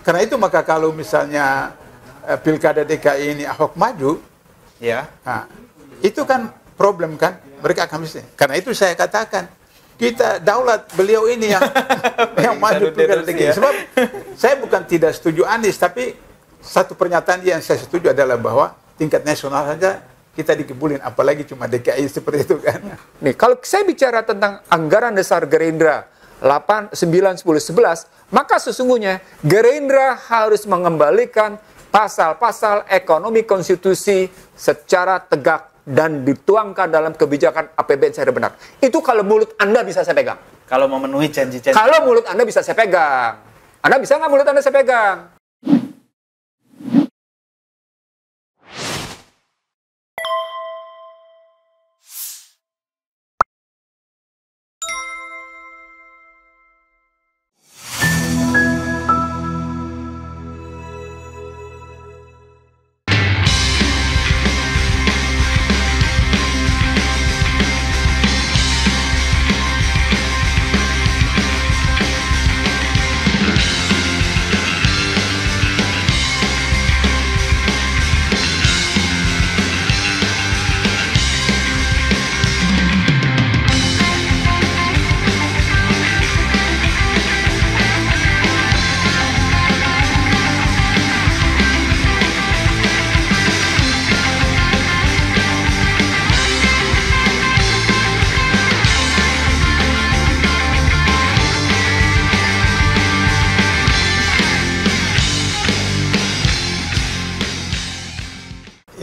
Karena itu maka kalau misalnya pilkada DKI ini Ahok maju, Ya. nah, itu kan problem kan, mereka akan bisa. Karena itu saya katakan kita daulat beliau ini yang maju pilkada DKI. Ya. Sebab saya bukan tidak setuju Anies, tapi satu pernyataan yang saya setuju adalah bahwa tingkat nasional saja kita dikebulin, apalagi cuma DKI seperti itu kan. Nih, kalau saya bicara tentang anggaran dasar Gerindra 8, 9, 10, 11, maka sesungguhnya Gerindra harus mengembalikan pasal-pasal ekonomi konstitusi secara tegak dan dituangkan dalam kebijakan APBN secara benar. Itu kalau mulut Anda bisa saya pegang. Kalau memenuhi janji-janji. Kalau mulut Anda bisa saya pegang. Anda bisa nggak mulut Anda saya pegang?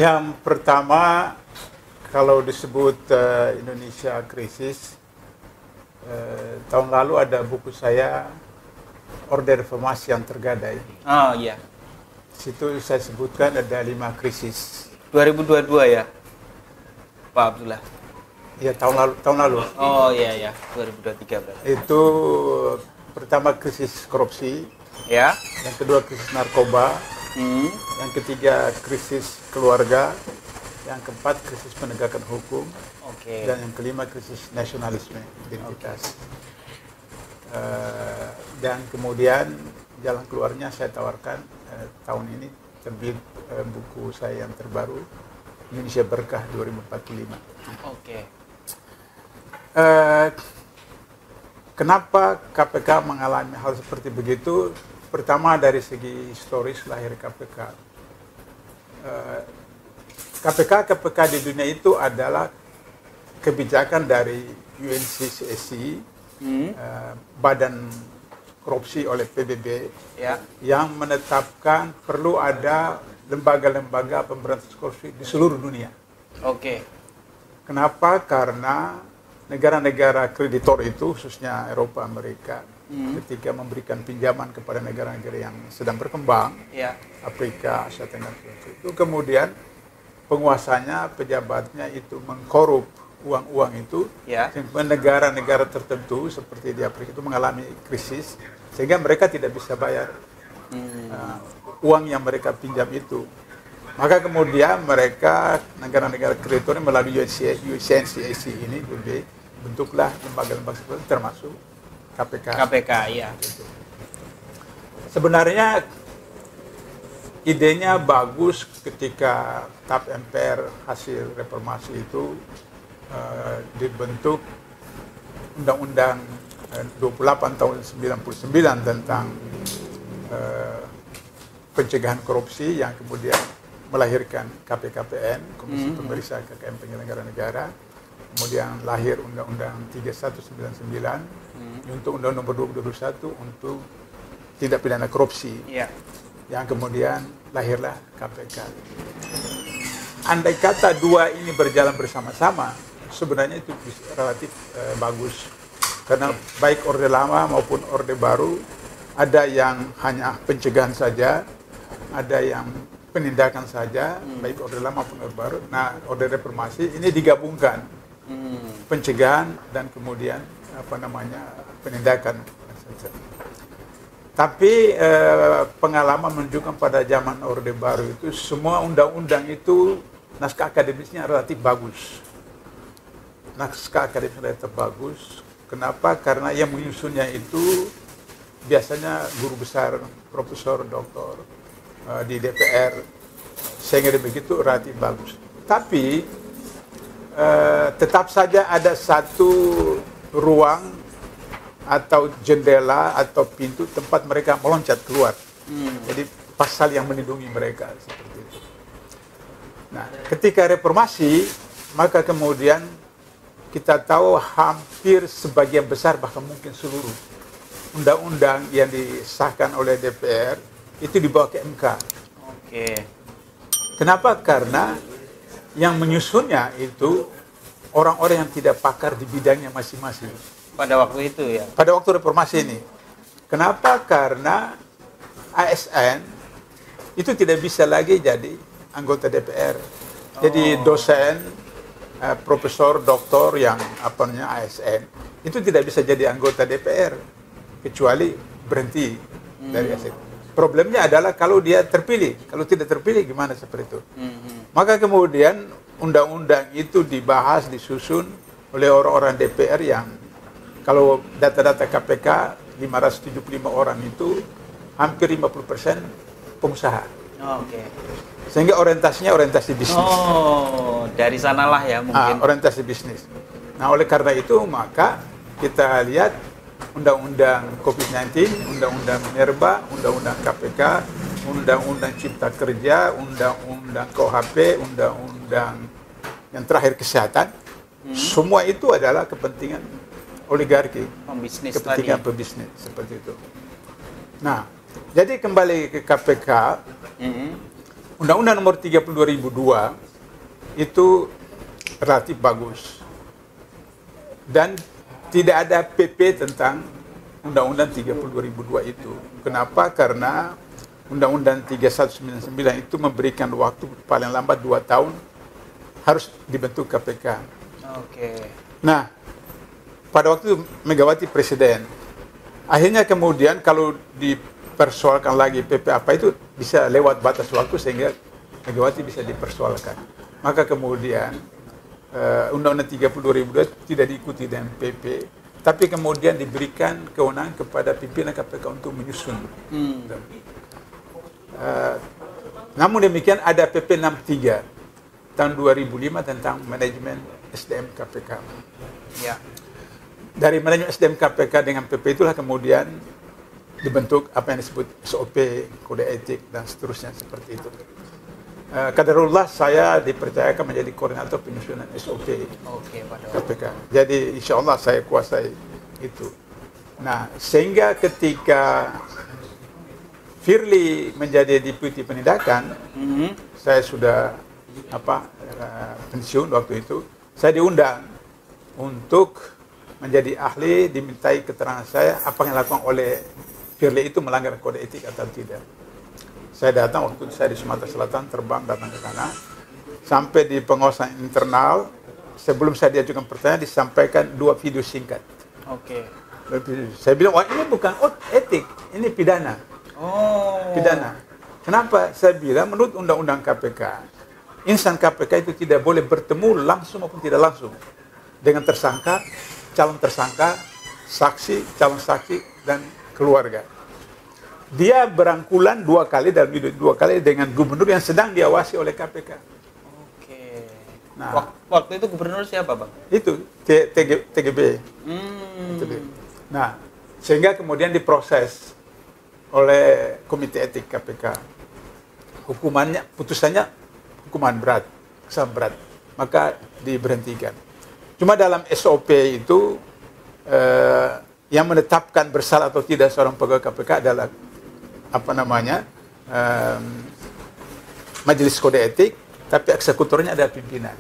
Yang pertama, kalau disebut Indonesia krisis, tahun lalu ada buku saya Orde Reformasi yang Tergadai. Oh iya. Situ saya sebutkan ada 5 krisis. 2022 ya, Pak Abdullah. Ya tahun lalu. Oh iya ya, 2023 berarti. Itu pertama krisis korupsi, Ya. yang kedua krisis narkoba, yang ketiga krisis keluarga, yang keempat krisis penegakan hukum, Oke. dan yang kelima krisis nasionalisme identitas. Dan kemudian jalan keluarnya saya tawarkan tahun ini terbit buku saya yang terbaru, Indonesia Berkah 2045. Oke. Kenapa KPK mengalami hal seperti begitu? Pertama dari segi historis lahir KPK. KPK di dunia itu adalah kebijakan dari UNCCSC, badan korupsi oleh PBB, Ya. yang menetapkan perlu ada lembaga-lembaga pemberantasan korupsi di seluruh dunia. Oke. Kenapa? Karena negara-negara kreditor itu, khususnya Eropa, Amerika, ketika memberikan pinjaman kepada negara-negara yang sedang berkembang, Ya. Afrika, Asia Tenggara, itu kemudian penguasanya, pejabatnya itu mengkorup uang-uang itu, Ya. sehingga negara-negara tertentu seperti di Afrika itu mengalami krisis, sehingga mereka tidak bisa bayar uang yang mereka pinjam itu. Maka kemudian mereka, negara-negara kreditor melalui UNCCSC ini, bentuklah lembaga-lembaga seperti termasuk KPK. KPK, iya. Sebenarnya idenya bagus ketika TAP MPR hasil reformasi itu dibentuk Undang-Undang 28 tahun 99 tentang pencegahan korupsi yang kemudian melahirkan KPKPN, Komisi Pemeriksa KKM Penyelenggara Negara. Kemudian lahir Undang-Undang 3199 untuk Undang Nomor 2021 untuk tindak pidana korupsi. Iya. Yang kemudian lahirlah KPK. Andai kata dua ini berjalan bersama-sama, sebenarnya itu relatif bagus. Karena baik Orde Lama maupun Orde Baru, ada yang hanya pencegahan saja, ada yang penindakan saja, baik Orde Lama maupun Orde Baru. Nah, Orde Reformasi ini digabungkan. Pencegahan dan kemudian penindakan. Tapi pengalaman menunjukkan pada zaman Orde Baru itu semua undang-undang itu naskah akademisnya relatif bagus. Naskah akademisnya relatif bagus. Kenapa? Karena yang menyusunnya itu biasanya guru besar, profesor, doktor di DPR, sehingga begitu relatif bagus. Tapi tetap saja ada satu ruang atau jendela atau pintu tempat mereka meloncat keluar. Jadi pasal yang melindungi mereka seperti itu. Nah, ketika reformasi, maka kemudian kita tahu hampir sebagian besar, bahkan mungkin seluruh undang-undang yang disahkan oleh DPR itu dibawa ke MK. Oke. Kenapa? Karena yang menyusunnya itu orang-orang yang tidak pakar di bidangnya masing-masing. Pada waktu itu ya. Pada waktu reformasi ini. Kenapa? Karena ASN itu tidak bisa lagi jadi anggota DPR. Jadi dosen, profesor, doktor yang ASN itu tidak bisa jadi anggota DPR kecuali berhenti dari ASN. Problemnya adalah kalau dia terpilih. Kalau tidak terpilih gimana seperti itu. Maka kemudian undang-undang itu dibahas, disusun oleh orang-orang DPR yang kalau data-data KPK 575 orang itu hampir 50% pengusaha. Oke. Sehingga orientasinya orientasi bisnis. Oh, dari sanalah ya mungkin. Orientasi bisnis. Nah, oleh karena itu maka kita lihat Undang-Undang COVID-19, Undang-Undang Minerba, Undang-Undang KPK, Undang-Undang Cipta Kerja, Undang-Undang KUHP, Undang-Undang yang terakhir Kesehatan, semua itu adalah kepentingan oligarki, Pembisnis kepentingan tadi. pebisnis, seperti itu. Nah, jadi kembali ke KPK, Undang-Undang Nomor 30 2002 itu relatif bagus. Dan tidak ada PP tentang Undang-Undang 30 2002 itu. Kenapa? Karena Undang-Undang 3199 itu memberikan waktu paling lambat 2 tahun harus dibentuk KPK. Oke. Nah, pada waktu itu Megawati presiden. Akhirnya kemudian kalau dipersoalkan lagi PP apa itu bisa lewat batas waktu sehingga Megawati bisa dipersoalkan. Maka kemudian Undang-Undang 30 2002 tidak diikuti dengan PP, tapi kemudian diberikan kewenangan kepada pimpinan KPK untuk menyusun. Namun demikian ada PP 63 tahun 2005 tentang manajemen SDM KPK. Ya. Dari manajemen SDM KPK dengan PP itulah kemudian dibentuk apa yang disebut SOP, kode etik dan seterusnya seperti itu. Qadarullah saya dipercayakan menjadi koordinator penyusunan SOP Pada KPK. Jadi insya Allah saya kuasai itu. Nah, sehingga ketika Firly menjadi deputi penindakan, saya sudah pensiun waktu itu. Saya diundang untuk menjadi ahli, dimintai keterangan saya apa yang dilakukan oleh Firly itu melanggar kode etik atau tidak. Saya datang waktu itu saya di Sumatera Selatan, terbang datang ke sana. Sampai di pengawasan internal, sebelum saya diajukan pertanyaan, disampaikan 2 video singkat. Oke. Saya bilang, wah ini bukan etik, ini pidana. Pidana. Kenapa? Saya bilang, menurut Undang-Undang KPK, insan KPK itu tidak boleh bertemu langsung maupun tidak langsung dengan tersangka, calon tersangka, saksi, calon saksi, dan keluarga. Dia berangkulan 2 kali dalam hidup 2 kali dengan gubernur yang sedang diawasi oleh KPK. Oke. Nah, Waktu itu gubernur siapa, Bang? itu TGB. Nah, sehingga kemudian diproses oleh Komite Etik KPK. Putusannya hukuman berat, sangat berat. Maka diberhentikan. Cuma dalam SOP itu yang menetapkan bersalah atau tidak seorang pegawai KPK adalah majelis kode etik, tapi eksekutornya adalah pimpinan.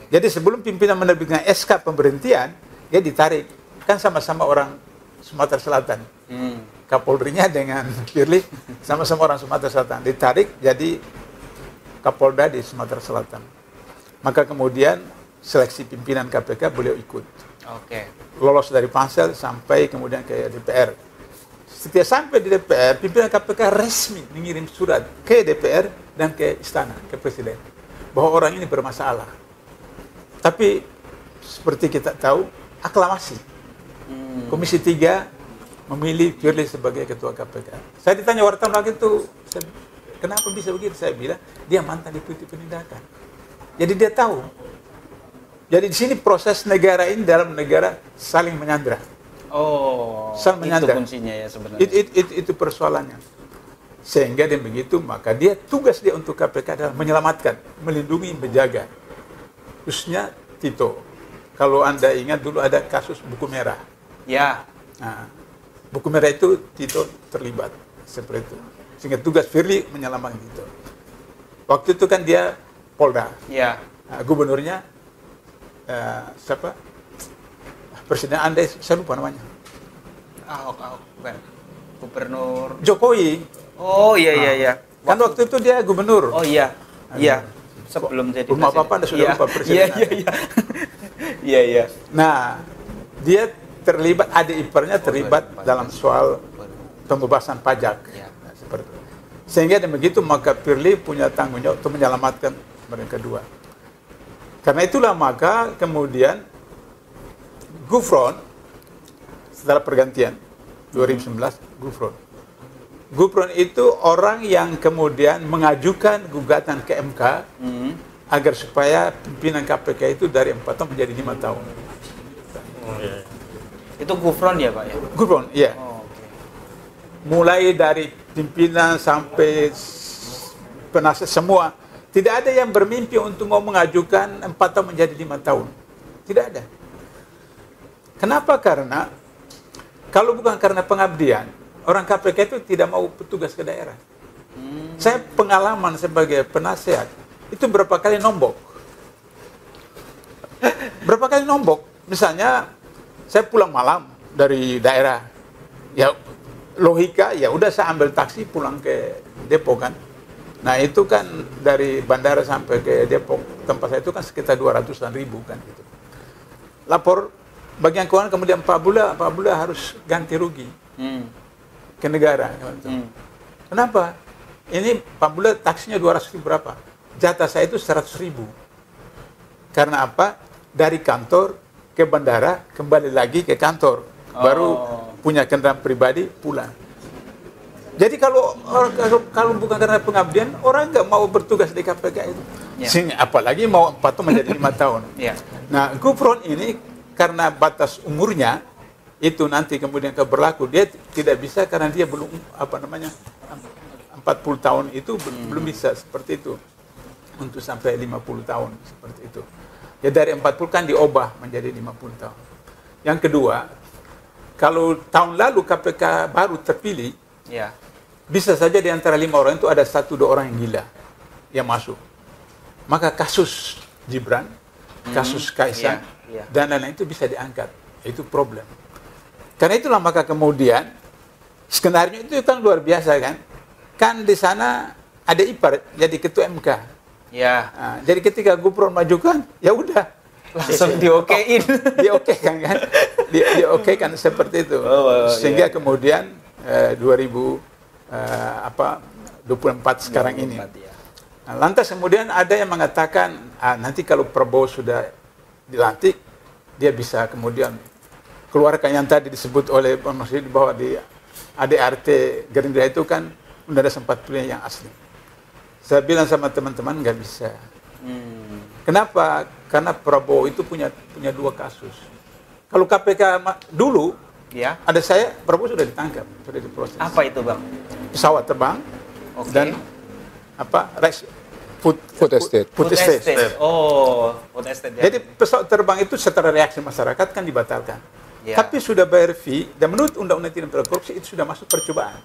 Jadi sebelum pimpinan menerbitkan SK pemberhentian, dia ditarik. Kan sama-sama orang Sumatera Selatan. Kapolrinya dengan Firly sama-sama orang Sumatera Selatan. Ditarik jadi Kapolda di Sumatera Selatan. Maka kemudian seleksi pimpinan KPK beliau ikut. Lolos dari pansel sampai kemudian ke DPR. Setiap sampai di DPR, pimpinan KPK resmi mengirim surat ke DPR dan ke istana, ke presiden, bahwa orang ini bermasalah. Tapi seperti kita tahu, aklamasi. Komisi 3 memilih Firly sebagai ketua KPK. Saya ditanya wartawan lagi itu, kenapa bisa begitu? Saya bilang, dia mantan deputi penindakan. Jadi dia tahu. Jadi di sini proses negara ini dalam negara saling menyandra. Oh, Saling itu menyandra. kuncinya ya sebenarnya. Itu persoalannya. Sehingga dia begitu, maka tugas dia untuk KPK adalah menyelamatkan, melindungi, menjaga. Khususnya Tito. Kalau Anda ingat dulu ada kasus buku merah. Ya. Nah, buku merah itu Tito terlibat seperti itu. Sehingga tugas Firly menyelamatkan Tito. Waktu itu kan dia Polda. Ya. Nah, gubernurnya siapa? Presiden Anda, saya lupa namanya. Ahok bukan. Gubernur. Jokowi. Oh iya. Kan waktu itu dia gubernur. Oh iya. Iya. Sebelum jadi Rumah Papa Anda sudah lupa presiden. Iya. Nah, dia terlibat, adik iparnya terlibat dalam soal pembebasan pajak. Ya. Nah, seperti itu. Sehingga dengan begitu maka Firly punya tanggung jawab untuk menyelamatkan mereka dua. Karena itulah maka kemudian Gufron setelah pergantian 2019 Gufron itu orang yang kemudian mengajukan gugatan ke MK agar supaya pimpinan KPK itu dari 4 tahun menjadi 5 tahun. Itu Gufron ya Pak ya? Gufron, iya. Oh, oke. Mulai dari pimpinan sampai penasihat semua, tidak ada yang bermimpi untuk mau mengajukan 4 tahun menjadi 5 tahun. Tidak ada. Kenapa? Karena kalau bukan karena pengabdian, orang KPK itu tidak mau petugas ke daerah. Saya pengalaman sebagai penasihat, itu berapa kali nombok. Berapa kali nombok. Misalnya, saya pulang malam dari daerah. Ya, logika, ya udah saya ambil taksi pulang ke Depok kan. Nah, itu kan dari bandara sampai ke Depok, tempat saya itu kan sekitar 200-an ribu kan gitu. Lapor bagian keuangan, kemudian Pak Bula harus ganti rugi ke negara. Kenapa? Ini Pak Bula taksinya 200 ribu berapa? Jatah saya itu 100 ribu. Karena apa? Dari kantor ke bandara, kembali lagi ke kantor. Baru punya kendaraan pribadi, pulang. Jadi kalau bukan karena pengabdian, orang nggak mau bertugas di KPK itu. Yeah. Apalagi mau 4 tahun menjadi 5 tahun. Yeah. Nah, Gufron ini karena batas umurnya itu nanti kemudian berlaku, dia tidak bisa karena dia belum 40 tahun itu belum bisa seperti itu untuk sampai 50 tahun seperti itu. Ya dari 40 kan diubah menjadi 50 tahun. Yang kedua, kalau tahun lalu KPK baru terpilih, bisa saja di antara 5 orang itu ada 1-2 orang yang gila yang masuk. Maka kasus Gibran, kasus Kaisang, dan lain-lain itu bisa diangkat. Itu problem. Karena itulah maka kemudian skenario itu kan luar biasa kan. Kan di sana ada ipar jadi ketua MK. Ya. Nah, jadi ketika Gufron majukan, ya udah langsung diokein. Diokekan kan. Diokekan seperti itu. Sehingga kemudian 2024 sekarang ini. Nah, lantas kemudian ada yang mengatakan nanti kalau Prabowo sudah dilantik, dia bisa kemudian keluarkan yang tadi disebut oleh Pak Masjid bahwa di ADRT Gerindra itu kan udah ada sempat pilih yang asli. Saya bilang sama teman-teman nggak bisa. Kenapa? Karena Prabowo itu punya 2 kasus. Kalau KPK dulu, ada saya, Prabowo sudah ditangkap, sudah diproses. Apa itu Bang? Pesawat terbang dan food estate. Oh, food estate. Ya. Jadi pesawat terbang itu setelah reaksi masyarakat kan dibatalkan. Tapi sudah bayar fee dan menurut Undang-Undang Tindak Pidana Korupsi itu sudah masuk percobaan.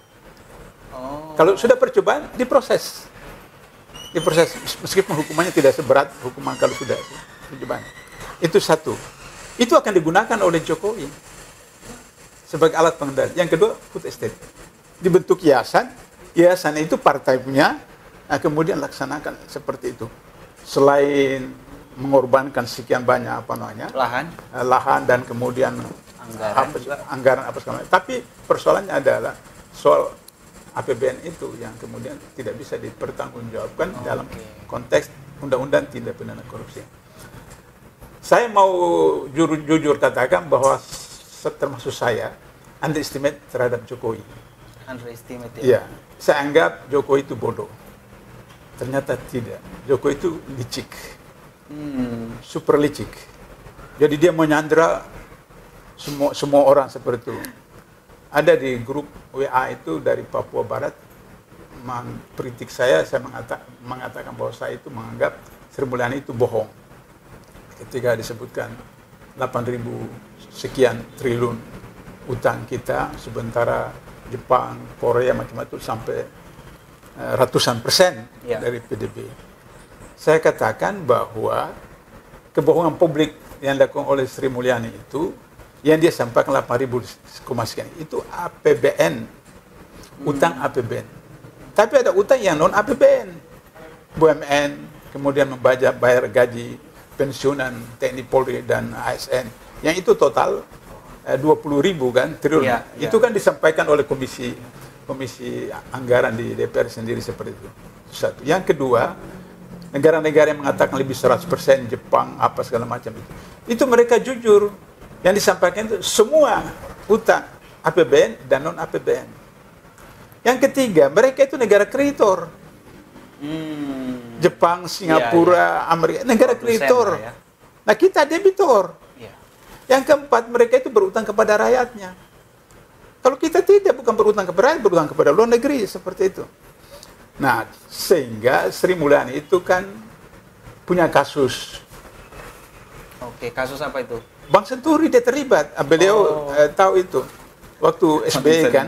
Kalau sudah percobaan diproses. Meskipun hukumannya tidak seberat hukuman kalau sudah percobaan. Itu satu. Itu akan digunakan oleh Jokowi sebagai alat pengendali. Yang kedua, food estate. Dibentuk yayasan itu partai punya. Nah, kemudian laksanakan seperti itu. Selain mengorbankan sekian banyak lahan dan kemudian anggaran apa segala macam. Tapi persoalannya adalah soal APBN itu yang kemudian tidak bisa dipertanggungjawabkan dalam konteks Undang-Undang Tindak Pidana Korupsi. Saya mau jujur katakan bahwa termasuk saya underestimate terhadap Jokowi. Underestimate ya. Iya, saya anggap Jokowi itu bodoh. Ternyata tidak. Jokowi itu licik, super licik. Jadi dia menyandra semua orang seperti itu. Ada di grup WA itu dari Papua Barat mengkritik saya mengatakan bahwa saya itu menganggap Sri Mulyani itu bohong. Ketika disebutkan 8.000 sekian triliun utang kita, sementara Jepang, Korea macam-macam sampai ratusan persen dari PDB. Saya katakan bahwa kebohongan publik yang dilakukan oleh Sri Mulyani itu, yang dia sampaikan 8.000 sekian, itu APBN, utang APBN. Tapi ada utang yang non APBN, BUMN, kemudian bayar gaji, pensiunan TNI Polri dan ASN, yang itu total 20.000 kan triliun. Itu kan disampaikan oleh komisi anggaran di DPR sendiri seperti itu. Satu. Yang kedua, negara-negara yang mengatakan lebih 100%, Jepang, apa segala macam itu mereka jujur. Yang disampaikan itu semua utang APBN dan non APBN. Yang ketiga, mereka itu negara kreditor. Jepang, Singapura, Amerika, negara kreditor. Nah, kita debitor. Yang keempat, mereka itu berutang kepada rakyatnya. Kalau kita tidak, bukan berutang kepada rakyat, berutang kepada luar negeri, seperti itu. Nah, sehingga Sri Mulyani itu kan punya kasus. Oke, kasus apa itu? Bank Senturi dia terlibat. Beliau tahu itu. Waktu SBY kan.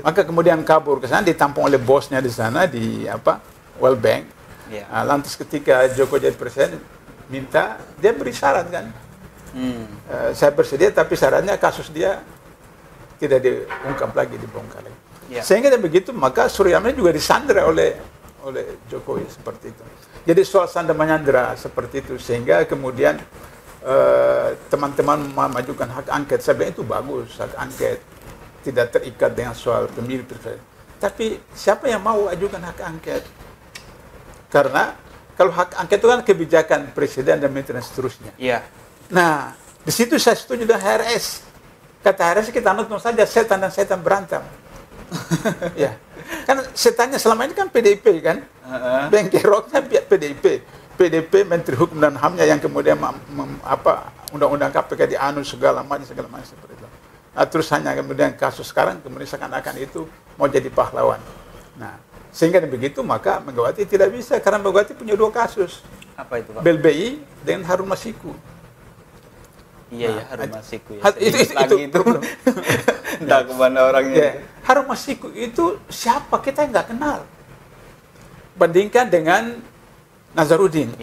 Maka kemudian kabur ke sana, ditampung oleh bosnya di sana, di World Bank. Lantas ketika Jokowi jadi presiden, minta, dia beri syarat kan. Saya bersedia, tapi syaratnya kasus dia tidak diungkap lagi, dibongkar lagi. Sehingga begitu, maka Suryamani juga disandra oleh Jokowi seperti itu. Jadi soal sandra menyandra seperti itu, sehingga kemudian teman-teman memajukan hak angket. Saya bilang itu bagus, hak angket tidak terikat dengan soal pemilu. Tapi siapa yang mau ajukan hak angket? Karena kalau hak angket itu kan kebijakan presiden dan menteri dan seterusnya. Nah, di situ saya setuju dengan HRS. Kata HRS, kita nonton saja setan dan setan berantem. Ya, kan setannya selama ini kan PDIP kan, bengkeroknya PDIP, Menteri Hukum dan HAM-nya yang kemudian undang-undang KPK dianut segala macam seperti itu. Nah, terus hanya kemudian kasus sekarang kemudian seakan-akan itu mau jadi pahlawan. Nah, sehingga begitu maka Megawati tidak bisa, karena Megawati punya 2 kasus. Apa itu, Pak? BLBI dengan Harun Masiku. Iya, Harun Masiku ya. Itu problem. Entah kemana orangnya. Harun Masiku itu siapa? Kita nggak kenal. Bandingkan dengan Nazarudin.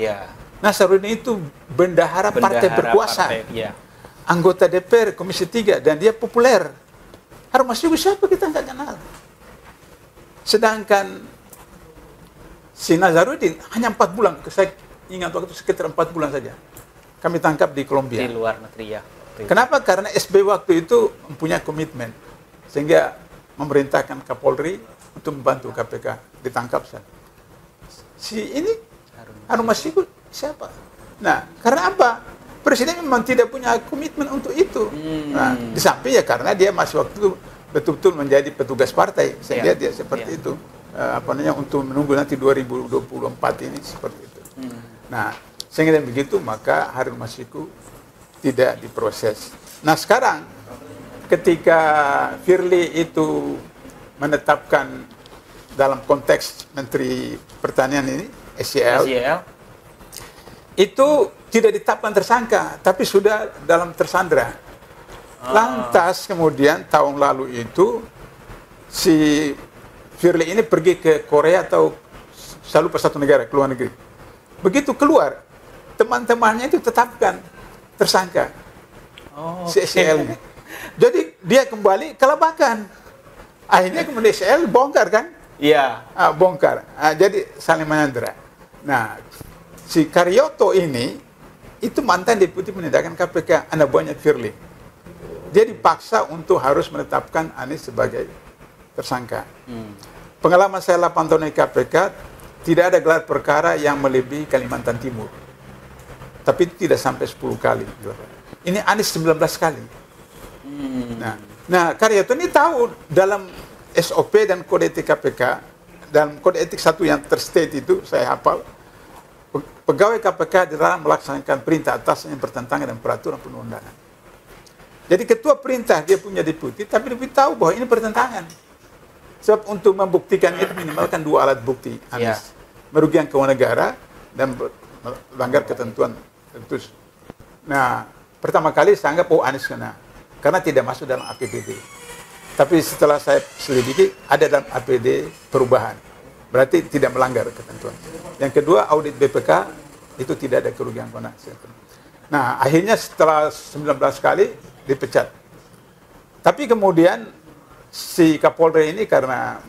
Nazarudin itu bendahara partai berkuasa. Anggota DPR Komisi 3 dan dia populer. Harun Masiku siapa? Kita nggak kenal. Sedangkan si Nazarudin hanya 4 bulan. Saya ingat waktu sekitar 4 bulan saja. Kami tangkap di Kolombia. Di luar negeri ya. Kenapa? Karena SBY waktu itu mempunyai komitmen. Sehingga memerintahkan Kapolri untuk membantu KPK. Ditangkap saya. Si ini, Harun Masiku siapa? Nah, karena apa? Presiden memang tidak punya komitmen untuk itu. Nah, di samping ya karena dia masih waktu itu betul-betul menjadi petugas partai. Sehingga dia seperti itu. Untuk menunggu nanti 2024 ini seperti itu. Nah, sehingga begitu maka Harun Masiku tidak diproses. Nah, sekarang ketika Firly itu menetapkan dalam konteks Menteri Pertanian ini SYL, itu tidak ditetapkan tersangka, tapi sudah dalam tersandra. Lantas kemudian tahun lalu itu si Firly ini pergi ke Korea atau saya lupa satu negara, ke luar negeri. Begitu keluar, teman-temannya itu tetapkan tersangka. Si SYL ini. Jadi dia kembali ke labakan. Akhirnya kemudian SYL bongkar kan? Bongkar. Jadi saling menyandera. Nah, si Karyoto ini itu mantan Deputi Penindakan KPK, anak buahnya Firly. Dia dipaksa untuk harus menetapkan Anies sebagai tersangka. Pengalaman saya 8 tahun di KPK, tidak ada gelar perkara yang melebihi Kalimantan Timur. Tapi itu tidak sampai 10 kali. Ini Anies 19 kali. Nah, Nah, Karyoto ini tahu dalam SOP dan kode etik KPK, dalam kode etik satu yang terstate itu, saya hafal, pegawai KPK dilarang melaksanakan perintah atasnya yang bertentangan dengan peraturan perundang-undangan. Jadi ketua perintah dia punya deputi, tapi deputi tahu bahwa ini bertentangan. Sebab untuk membuktikan itu minimalkan 2 alat bukti, Anies. Merugikan keuangan negara dan melanggar ketentuan tertentu. Nah, pertama kali saya anggap Anies kena, karena tidak masuk dalam APBD. Tapi setelah saya selidiki, ada dalam APBD perubahan. Berarti tidak melanggar ketentuan. Yang kedua, audit BPK itu tidak ada kerugian keuangan. Nah, akhirnya setelah 19 kali dipecat. Tapi kemudian si Kapolda ini karena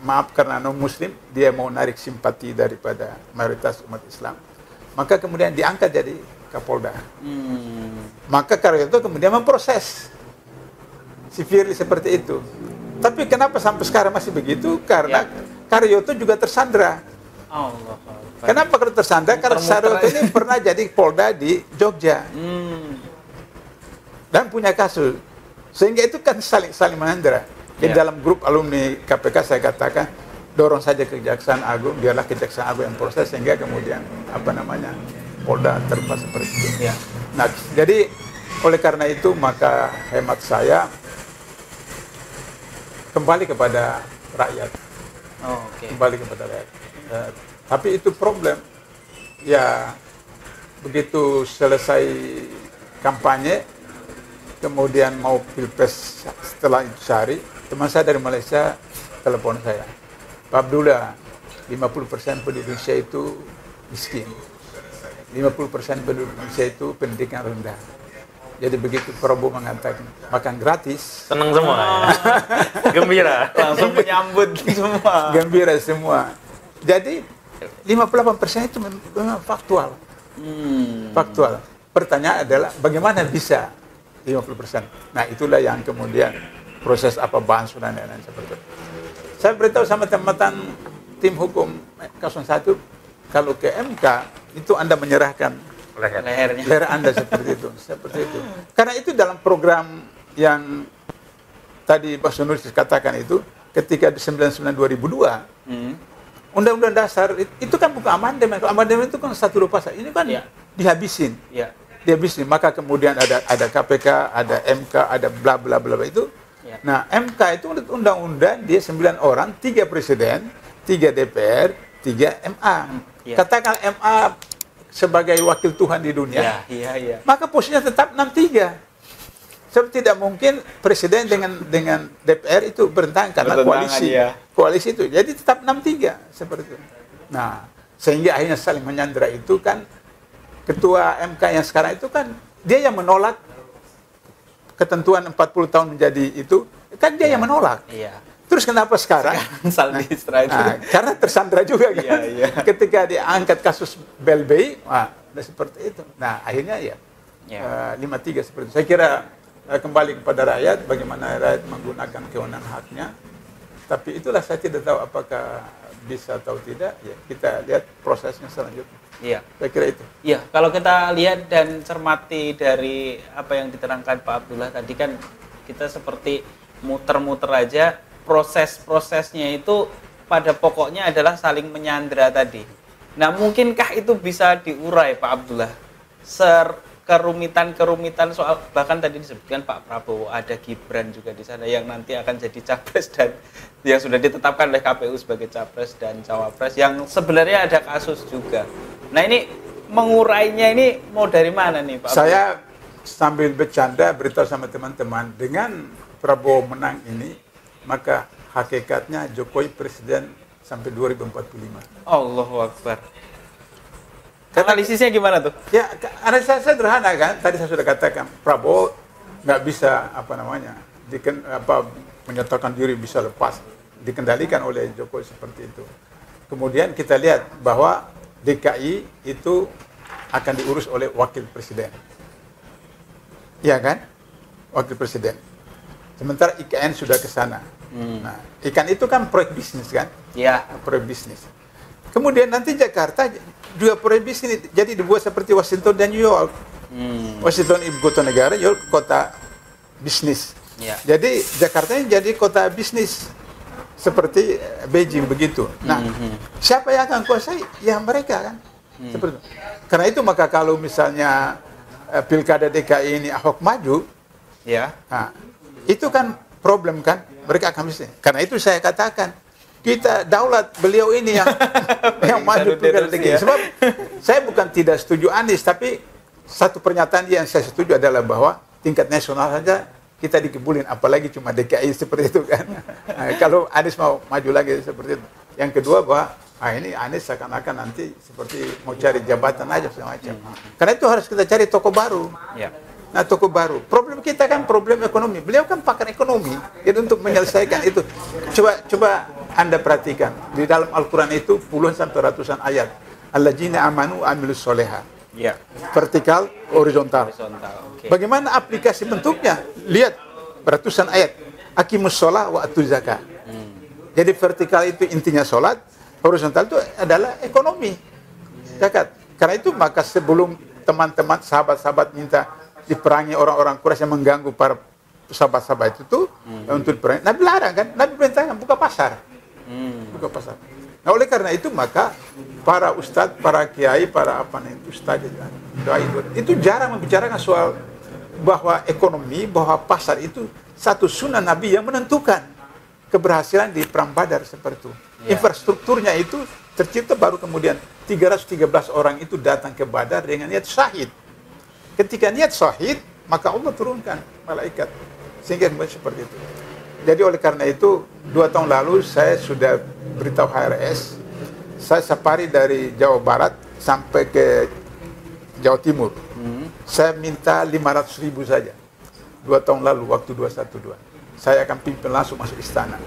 non-Muslim, dia mau narik simpati daripada mayoritas umat Islam. Maka kemudian diangkat jadi Kapolda. Maka Karyoto kemudian memproses si Firly seperti itu. Tapi kenapa sampai sekarang masih begitu? Karena Karyoto juga tersandra. Kenapa kalau tersandra? Karena Karyoto ini pernah jadi Polda di Jogja. Dan punya kasus. Sehingga itu kan saling menandra. Di dalam grup alumni KPK saya katakan, dorong saja Kejaksaan Agung, biarlah Kejaksaan Agung yang proses, sehingga kemudian Polda terlepas seperti itu. Nah, jadi oleh karena itu maka hemat saya kembali kepada rakyat. Kembali kepada rakyat. Tapi itu problem. Ya, begitu selesai kampanye, kemudian mau pilpres setelah itu sehari, teman saya dari Malaysia telepon saya, Pak Abdullah, 50% penduduk Indonesia itu miskin, 50% penduduk Indonesia itu pendidikan rendah. Jadi begitu Prabowo mengatakan makan gratis, senang semua, gembira, langsung menyambut semua, gembira semua. Jadi 58% itu memang faktual. Faktual. Pertanyaan adalah bagaimana bisa 50%. Nah, itulah yang kemudian proses bansos dan lain-lain seperti itu. Saya beritahu sama teman-teman tim hukum 01, kalau ke MK itu Anda menyerahkan leher Anda seperti itu. Karena itu dalam program yang tadi Pak Sunus katakan itu, ketika di 99 2002, Undang-Undang Dasar itu kan bukan amandemen. Amandemen itu kan 1 2 pasal. Ini kan dihabisin. Dihabisin. Maka kemudian ada KPK, ada MK, ada bla bla bla itu. Nah, MK itu undang-undang dia 9 orang, 3 presiden, 3 DPR, 3 MA. Katakan MA sebagai wakil Tuhan di dunia. Maka posisinya tetap 63. Sebab tidak mungkin presiden dengan DPR itu bertentangan karena koalisi itu. Jadi tetap 63 seperti itu. Nah, sehingga akhirnya saling menyandera itu kan ketua MK yang sekarang itu kan dia yang menolak ketentuan 40 tahun menjadi itu, kan dia yang menolak. Terus kenapa sekarang karena tersandra juga kan. Ketika diangkat kasus Belbei, seperti itu. Nah, akhirnya 53 seperti itu. Saya kira kembali kepada rakyat, bagaimana rakyat menggunakan kewenangan haknya. Tapi itulah saya tidak tahu apakah bisa atau tidak. Ya, kita lihat prosesnya selanjutnya. Saya kira itu. Kalau kita lihat dan cermati dari apa yang diterangkan Pak Abdullah tadi kan, kita seperti muter-muter aja. Proses-prosesnya itu pada pokoknya adalah saling menyandra tadi. Nah, mungkinkah itu bisa diurai Pak Abdullah? Kerumitan-kerumitan soal, bahkan tadi disebutkan Pak Prabowo, ada Gibran juga di sana yang nanti akan jadi capres dan yang sudah ditetapkan oleh KPU sebagai capres dan cawapres, yang sebenarnya ada kasus juga. Nah, ini mengurainya ini mau dari mana nih Pak Abdullah? Saya sambil bercanda beritahu sama teman-teman, dengan Prabowo menang ini, maka hakikatnya Jokowi presiden sampai 2045. Allahu Akbar. Analisisnya gimana tuh? Ya, analisis saya sederhana kan. Tadi saya sudah katakan, Prabowo nggak bisa menyatakan diri bisa lepas, dikendalikan oleh Jokowi seperti itu. Kemudian kita lihat bahwa DKI itu akan diurus oleh wakil presiden. Iya kan? Wakil presiden. Sementara IKN sudah ke sana. Nah, IKN itu kan proyek bisnis kan? Proyek bisnis. Kemudian nanti Jakarta juga proyek bisnis, jadi dibuat seperti Washington dan New York. Washington ibu kota negara, New York kota bisnis. Ya. Jadi Jakarta ini jadi kota bisnis seperti Beijing begitu. Nah, siapa yang akan kuasai? Ya mereka kan. Seperti itu. Karena itu maka kalau misalnya pilkada DKI ini Ahok maju, Ya. nah, itu kan problem kan, mereka akan bisnis. Karena itu saya katakan kita daulat beliau ini yang maju pilkada DKI. Ya. Sebab saya bukan tidak setuju Anies, tapi satu pernyataan yang saya setuju adalah bahwa tingkat nasional saja kita dikebulin, apalagi cuma DKI seperti itu kan. Nah, kalau Anies mau maju lagi seperti itu. Yang kedua bahwa ini Anies seakan-akan nanti seperti mau cari jabatan aja segala macam. Karena itu harus kita cari toko baru. Ya. Nah, toko baru. Problem kita kan problem ekonomi. Beliau kan pakar ekonomi. Itu untuk menyelesaikan itu. Coba Anda perhatikan. Di dalam Al-Quran itu puluhan sampai ratusan ayat. Alladzina amanu amilus soleha. Ya. Vertikal, horizontal. Horizontal. Oke. Bagaimana aplikasi bentuknya? Lihat ratusan ayat. Aqimus sholah wa atuz zakah. Jadi vertikal itu intinya sholat, horizontal itu adalah ekonomi. Zakat. Karena itu maka sebelum teman-teman sahabat-sahabat minta diperangi orang-orang Quraisy yang mengganggu para sahabat-sahabat itu tuh untuk diperangi. Nabi larang kan? Nabi perintahkan buka pasar. Buka pasar. Nah, oleh karena itu maka para ustadz, para kiai, para ustadz itu jarang membicarakan soal bahwa ekonomi, bahwa pasar itu satu sunnah Nabi yang menentukan keberhasilan di Perang Badar seperti itu. Ya. Infrastrukturnya itu tercipta baru kemudian 313 orang itu datang ke Badar dengan niat syahid. Ketika niat syahid, maka Allah turunkan malaikat. Sehingga seperti itu. Jadi oleh karena itu 2 tahun lalu saya sudah beritahu HRS, saya safari dari Jawa Barat sampai ke Jawa Timur. Saya minta 500.000 saja. 2 tahun lalu waktu 212. Saya akan pimpin langsung masuk istana.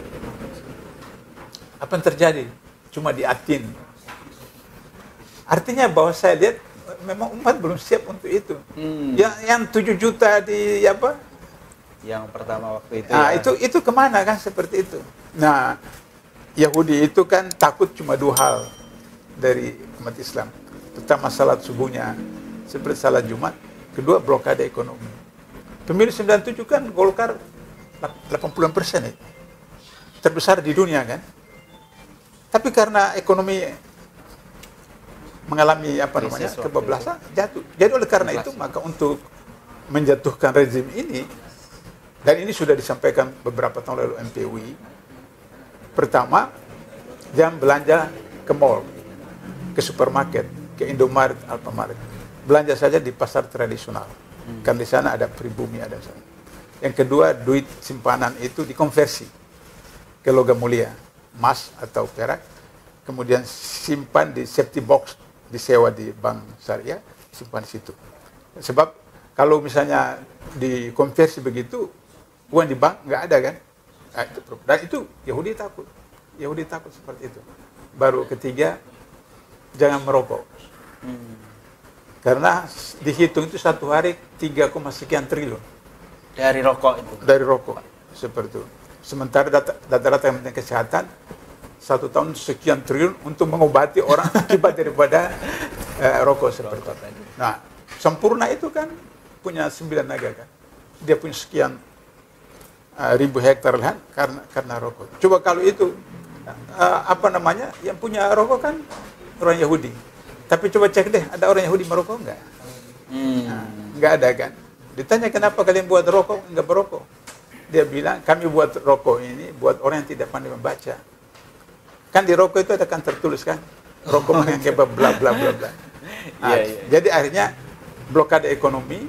Apa yang terjadi? Cuma diatin. Artinya bahwa saya lihat memang umat belum siap untuk itu. Yang 7 juta di apa? Yang pertama waktu itu. Nah, ya. itu kemana kan seperti itu. Nah, Yahudi itu kan takut cuma 2 hal dari umat Islam. Pertama salat subuhnya seperti salat Jumat, kedua blokade ekonomi. Pemilu 97 kan Golkar 80% ya. Terbesar di dunia kan. Tapi karena ekonomi mengalami kebablasan jatuh. Jadi oleh karena itu maka untuk menjatuhkan rezim ini, dan ini sudah disampaikan beberapa tahun lalu MPUI. Pertama, jangan belanja ke mall, ke supermarket, ke Indomaret, Alfamart. Belanja saja di pasar tradisional. Kan di sana ada pribumi, ada sana. Yang kedua, duit simpanan itu dikonversi ke logam mulia, emas atau perak, kemudian simpan di safety box, disewa di bank syariah, simpan di situ. Sebab kalau misalnya dikonversi begitu, uang di bank nggak ada kan? Nah, itu problem. Dan itu Yahudi takut. Yahudi takut seperti itu. Baru ketiga, jangan merokok. Karena dihitung itu 1 hari 3, sekian triliun. Dari rokok itu. Dari rokok, seperti itu. Sementara data-data Kementerian Kesehatan 1 tahun sekian triliun untuk mengobati orang akibat daripada rokok seperti itu. Nah, Sempurna itu kan punya 9 naga kan. Dia punya sekian ribu hektar lahan karena rokok. Coba kalau itu yang punya rokok kan orang Yahudi. Tapi coba cek deh, ada orang Yahudi merokok enggak? Enggak ada kan. Ditanya kenapa kalian buat rokok, enggak berokok. Dia bilang, kami buat rokok ini buat orang yang tidak pandai membaca. Kan di rokok itu ada kan tertulis kan, rokok mengenai bla bla bla bla. Jadi akhirnya blokade ekonomi,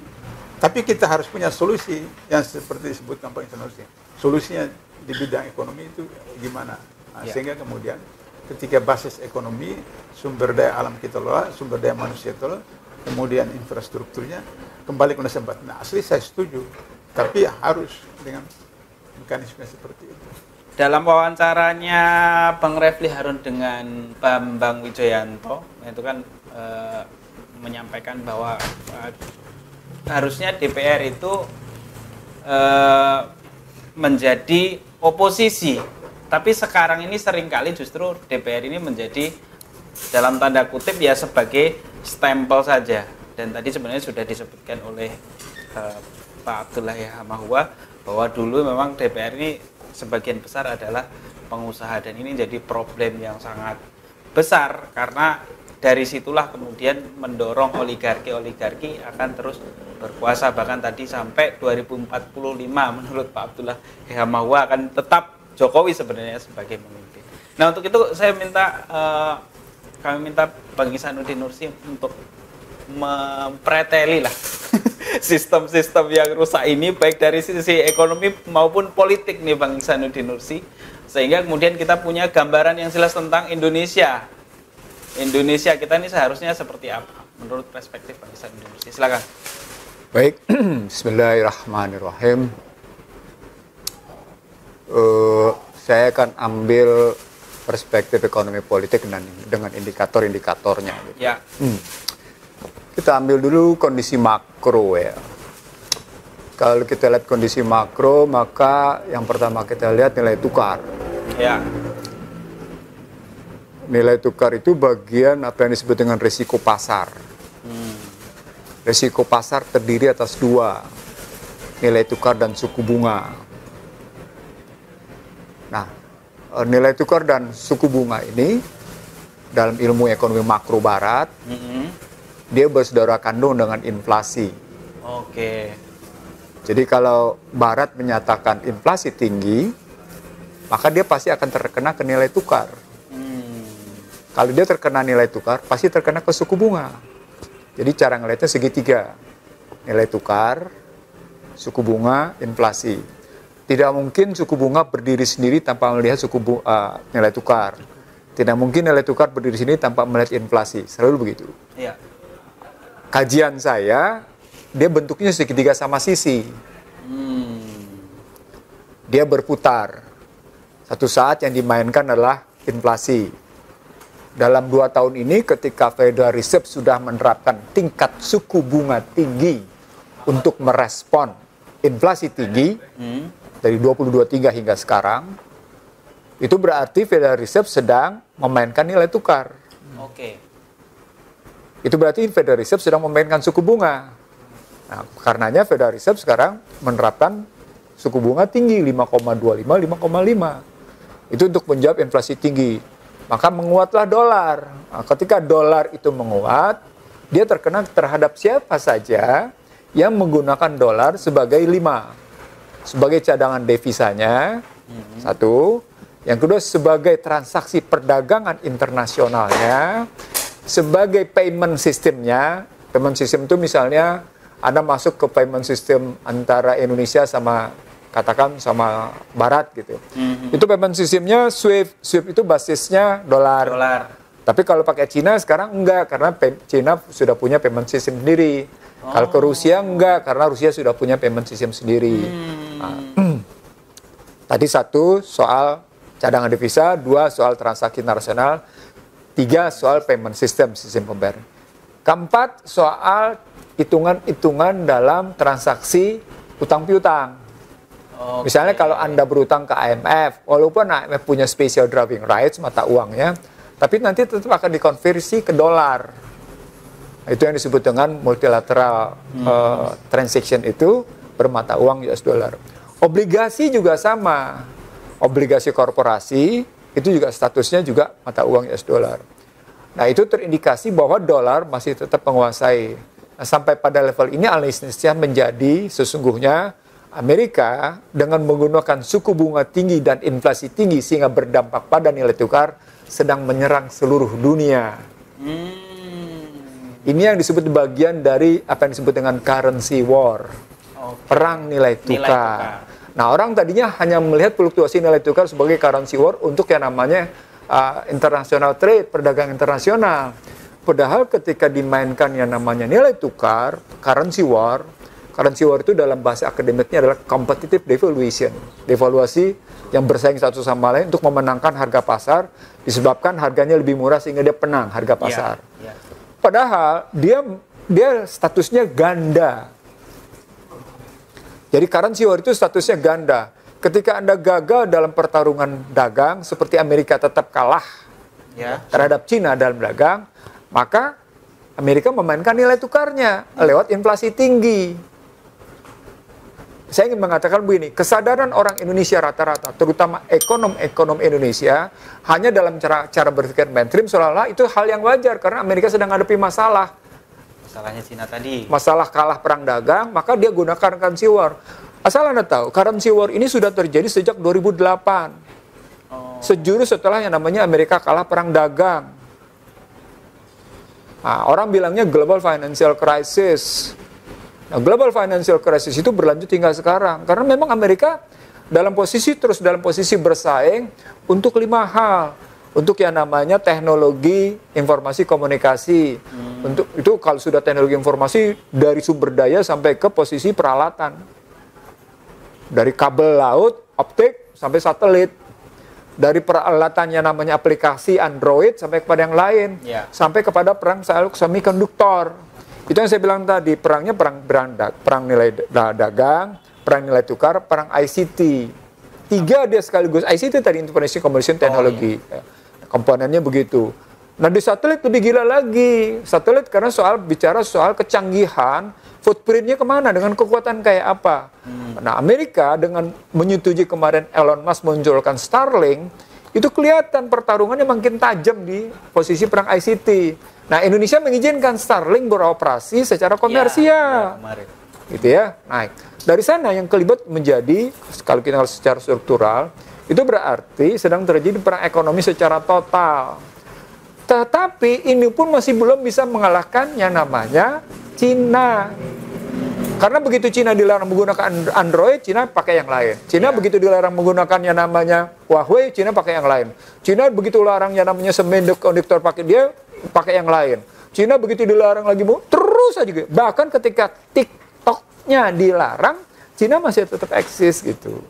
tapi kita harus punya solusi yang seperti disebutkan Pak Insanusi. Solusinya di bidang ekonomi itu gimana? Sehingga kemudian ketika basis ekonomi, sumber daya alam kita lola, sumber daya manusia kita lola, kemudian infrastrukturnya kembali ke tempat. Nah, asli saya setuju, tapi harus dengan mekanisme seperti itu. Dalam wawancaranya Bang Refli Harun dengan Bambang Wijoyanto, itu kan menyampaikan bahwa harusnya DPR itu menjadi oposisi, tapi sekarang ini seringkali justru DPR ini menjadi dalam tanda kutip ya sebagai stempel saja. Dan tadi sebenarnya sudah disebutkan oleh Pak Abdullah Yahamahua bahwa dulu memang DPR ini sebagian besar adalah pengusaha, dan ini jadi problem yang sangat besar karena dari situlah kemudian mendorong oligarki akan terus berkuasa, bahkan tadi sampai 2045 menurut Pak Abdullah Hehamawa akan tetap Jokowi sebenarnya sebagai pemimpin. Nah, untuk itu saya minta kami minta Bang Ihsanuddin Nursi untuk mempreteli lah sistem-sistem yang rusak ini baik dari sisi ekonomi maupun politik nih Bang Ihsanuddin Nursi, sehingga kemudian kita punya gambaran yang jelas tentang Indonesia kita ini seharusnya seperti apa menurut perspektif Bang Ihsanuddin Nursi. Silakan. Baik, Bismillahirrahmanirrahim. Saya akan ambil perspektif ekonomi politik dengan indikator-indikatornya. Gitu. Ya. Kita ambil dulu kondisi makro ya. Kalau kita lihat kondisi makro, maka yang pertama kita lihat nilai tukar. Ya. Nilai tukar itu bagian apa yang disebut dengan risiko pasar. Risiko pasar terdiri atas dua, nilai tukar dan suku bunga. Nah, nilai tukar dan suku bunga ini dalam ilmu ekonomi makro barat, dia bersaudara kandung dengan inflasi. Oke. Jadi kalau barat menyatakan inflasi tinggi, maka dia pasti akan terkena ke nilai tukar. Kalau dia terkena nilai tukar, pasti terkena ke suku bunga. Jadi cara ngelihatnya segitiga. Nilai tukar, suku bunga, inflasi. Tidak mungkin suku bunga berdiri sendiri tanpa melihat nilai tukar. Tidak mungkin nilai tukar berdiri sendiri tanpa melihat inflasi. Selalu begitu. Iya. Kajian saya, dia bentuknya segitiga sama sisi. Dia berputar. Satu saat yang dimainkan adalah inflasi. Dalam 2 tahun ini ketika Federal Reserve sudah menerapkan tingkat suku bunga tinggi untuk merespon inflasi tinggi dari 2023 hingga sekarang, itu berarti Federal Reserve sedang memainkan nilai tukar. Oke. Itu berarti Federal Reserve sedang memainkan suku bunga. Nah, karenanya Federal Reserve sekarang menerapkan suku bunga tinggi 5,25, 5,5. Itu untuk menjawab inflasi tinggi. Maka menguatlah dolar. Nah, ketika dolar itu menguat, dia terkena terhadap siapa saja yang menggunakan dolar sebagai sebagai cadangan devisanya, satu. Yang kedua, sebagai transaksi perdagangan internasionalnya, sebagai payment systemnya. Payment system itu misalnya Anda masuk ke payment system antara Indonesia sama katakan sama Barat gitu. Itu payment sistemnya SWIFT. SWIFT itu basisnya dolar. Tapi kalau pakai Cina sekarang enggak, karena Cina sudah punya payment system sendiri. Kalau ke Rusia enggak, karena Rusia sudah punya payment system sendiri. Nah, tadi satu soal cadangan devisa, 2 soal transaksi internasional, 3 soal payment system, sistem pembayaran. Keempat soal hitungan-hitungan dalam transaksi utang piutang. Misalnya kalau Anda berutang ke IMF, walaupun IMF punya special drawing rights, mata uangnya, tapi nanti tetap akan dikonversi ke dolar. Itu yang disebut dengan multilateral transaction, itu bermata uang US dollar. Obligasi juga sama. Obligasi korporasi, itu juga statusnya juga mata uang US dollar. Nah, itu terindikasi bahwa dolar masih tetap menguasai. Nah, sampai pada level ini analisisnya menjadi sesungguhnya Amerika dengan menggunakan suku bunga tinggi dan inflasi tinggi sehingga berdampak pada nilai tukar sedang menyerang seluruh dunia. Ini yang disebut bagian dari apa yang disebut dengan currency war. Perang nilai tukar. Nah, orang tadinya hanya melihat fluktuasi nilai tukar sebagai currency war untuk yang namanya international trade, perdagangan internasional. Padahal ketika dimainkan yang namanya nilai tukar, currency war itu dalam bahasa akademiknya adalah competitive devaluation. Devaluasi yang bersaing satu sama lain untuk memenangkan harga pasar disebabkan harganya lebih murah sehingga dia menang harga pasar. Padahal dia statusnya ganda. Jadi currency war itu statusnya ganda. Ketika Anda gagal dalam pertarungan dagang seperti Amerika tetap kalah terhadap Cina dalam dagang, maka Amerika memainkan nilai tukarnya lewat inflasi tinggi. saya ingin mengatakan begini, kesadaran orang Indonesia rata-rata, terutama ekonom Indonesia, hanya dalam cara berpikir mainstream seolah-olah itu hal yang wajar karena Amerika sedang menghadapi masalah. Masalahnya Cina tadi. Masalah kalah perang dagang, maka dia gunakan currency war. Asal Anda tahu, currency war ini sudah terjadi sejak 2008. Sejurus setelah yang namanya Amerika kalah perang dagang. Nah, orang bilangnya global financial crisis. Nah, global financial crisis itu berlanjut hingga sekarang. Karena memang Amerika dalam posisi bersaing untuk 5 hal. Untuk yang namanya teknologi, informasi, komunikasi. Untuk itu kalau sudah teknologi informasi dari sumber daya sampai ke posisi peralatan. Dari kabel laut, optik, sampai satelit. Dari peralatan yang namanya aplikasi Android sampai kepada yang lain. Sampai kepada perang semikonduktor. Itu yang saya bilang tadi, perangnya perang nilai dagang, perang nilai tukar, perang ICT. 3 dia sekaligus. ICT tadi, Information Communication Technology. Komponennya begitu. Nah di satelit lebih gila lagi. Satelit karena bicara soal kecanggihan, footprintnya kemana, dengan kekuatan kayak apa. Nah Amerika dengan menyetujui kemarin Elon Musk munculkan Starlink, itu kelihatan pertarungannya makin tajam di posisi perang ICT. Nah, Indonesia mengizinkan Starlink beroperasi secara komersial. Gitu ya. Nah, dari sana yang kelibat menjadi, kalau kita secara struktural, itu berarti sedang terjadi perang ekonomi secara total. Tetapi ini pun masih belum bisa mengalahkan yang namanya Cina. Karena begitu Cina dilarang menggunakan Android, Cina pakai yang lain. Cina begitu dilarang menggunakan yang namanya Huawei, Cina pakai yang lain. Cina begitu larang yang namanya semikonduktor pakai dia, pakai yang lain. Cina begitu dilarang lagi, terus aja gitu. Bahkan ketika TikTok-nya dilarang, Cina masih tetap eksis gitu.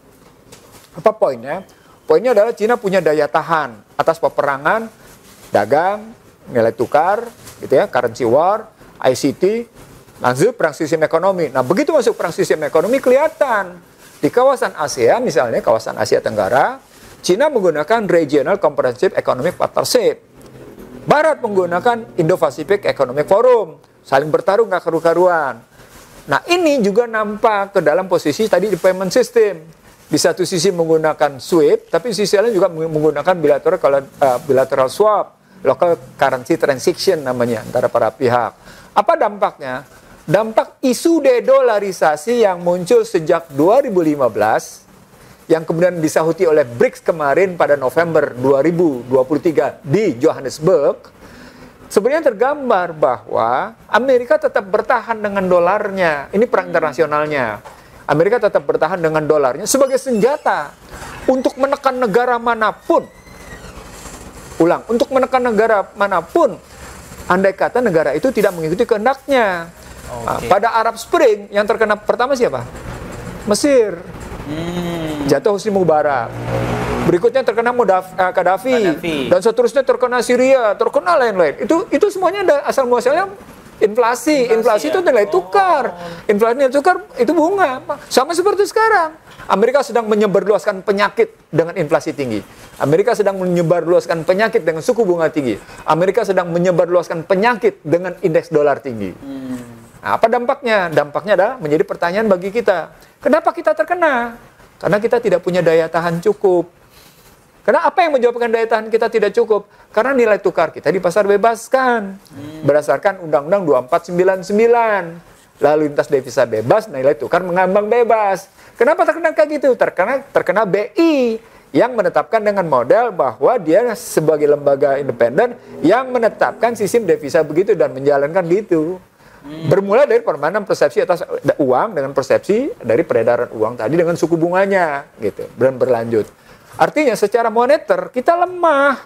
Apa poinnya? Poinnya adalah Cina punya daya tahan atas peperangan, dagang, nilai tukar, gitu ya, currency war, ICT, lanjut perang sistem ekonomi. Nah, begitu masuk perang sistem ekonomi kelihatan. Di kawasan ASEAN, misalnya kawasan Asia Tenggara, Cina menggunakan Regional Comprehensive Economic Partnership. Barat menggunakan Indo-Pacific Economic Forum. Saling bertarung gak karu-karuan. Nah, ini juga nampak ke dalam posisi tadi di payment system. Di satu sisi menggunakan SWIFT, tapi di sisi lain juga menggunakan bilateral swap, local currency transaction namanya, antara para pihak. Apa dampaknya? Dampak isu dedolarisasi yang muncul sejak 2015, yang kemudian disahuti oleh BRICS kemarin pada November 2023 di Johannesburg, sebenarnya tergambar bahwa Amerika tetap bertahan dengan dolarnya. Ini perang internasionalnya. Amerika tetap bertahan dengan dolarnya sebagai senjata untuk menekan negara manapun. Ulang, untuk menekan negara manapun, andai kata negara itu tidak mengikuti kehendaknya. Pada Arab Spring yang terkena pertama siapa? Mesir. Jatuh Hosni Mubarak. Berikutnya terkena Gaddafi. Dan seterusnya terkena Syria, terkena lain-lain. Itu semuanya ada asal muasalnya inflasi. Inflasi itu nilai tukar. Inflasi nilai tukar itu bunga. Sama seperti sekarang. Amerika sedang menyebarluaskan penyakit dengan inflasi tinggi. Amerika sedang menyebarluaskan penyakit dengan suku bunga tinggi. Amerika sedang menyebarluaskan penyakit dengan indeks dolar tinggi. Nah, apa dampaknya? Dampaknya adalah menjadi pertanyaan bagi kita. Kenapa kita terkena? Karena kita tidak punya daya tahan cukup. Karena apa yang menyebabkan daya tahan kita tidak cukup? Karena nilai tukar kita di pasar bebaskan. Berdasarkan Undang-Undang 2499. Lalu lintas devisa bebas, nilai tukar mengambang bebas. Kenapa terkena kayak gitu? Terkena BI yang menetapkan dengan model bahwa dia sebagai lembaga independen yang menetapkan sistem devisa begitu dan menjalankan gitu. Bermula dari permainan persepsi atas uang dengan persepsi dari peredaran uang tadi dengan suku bunganya gitu, dan berlanjut. Artinya secara moneter kita lemah.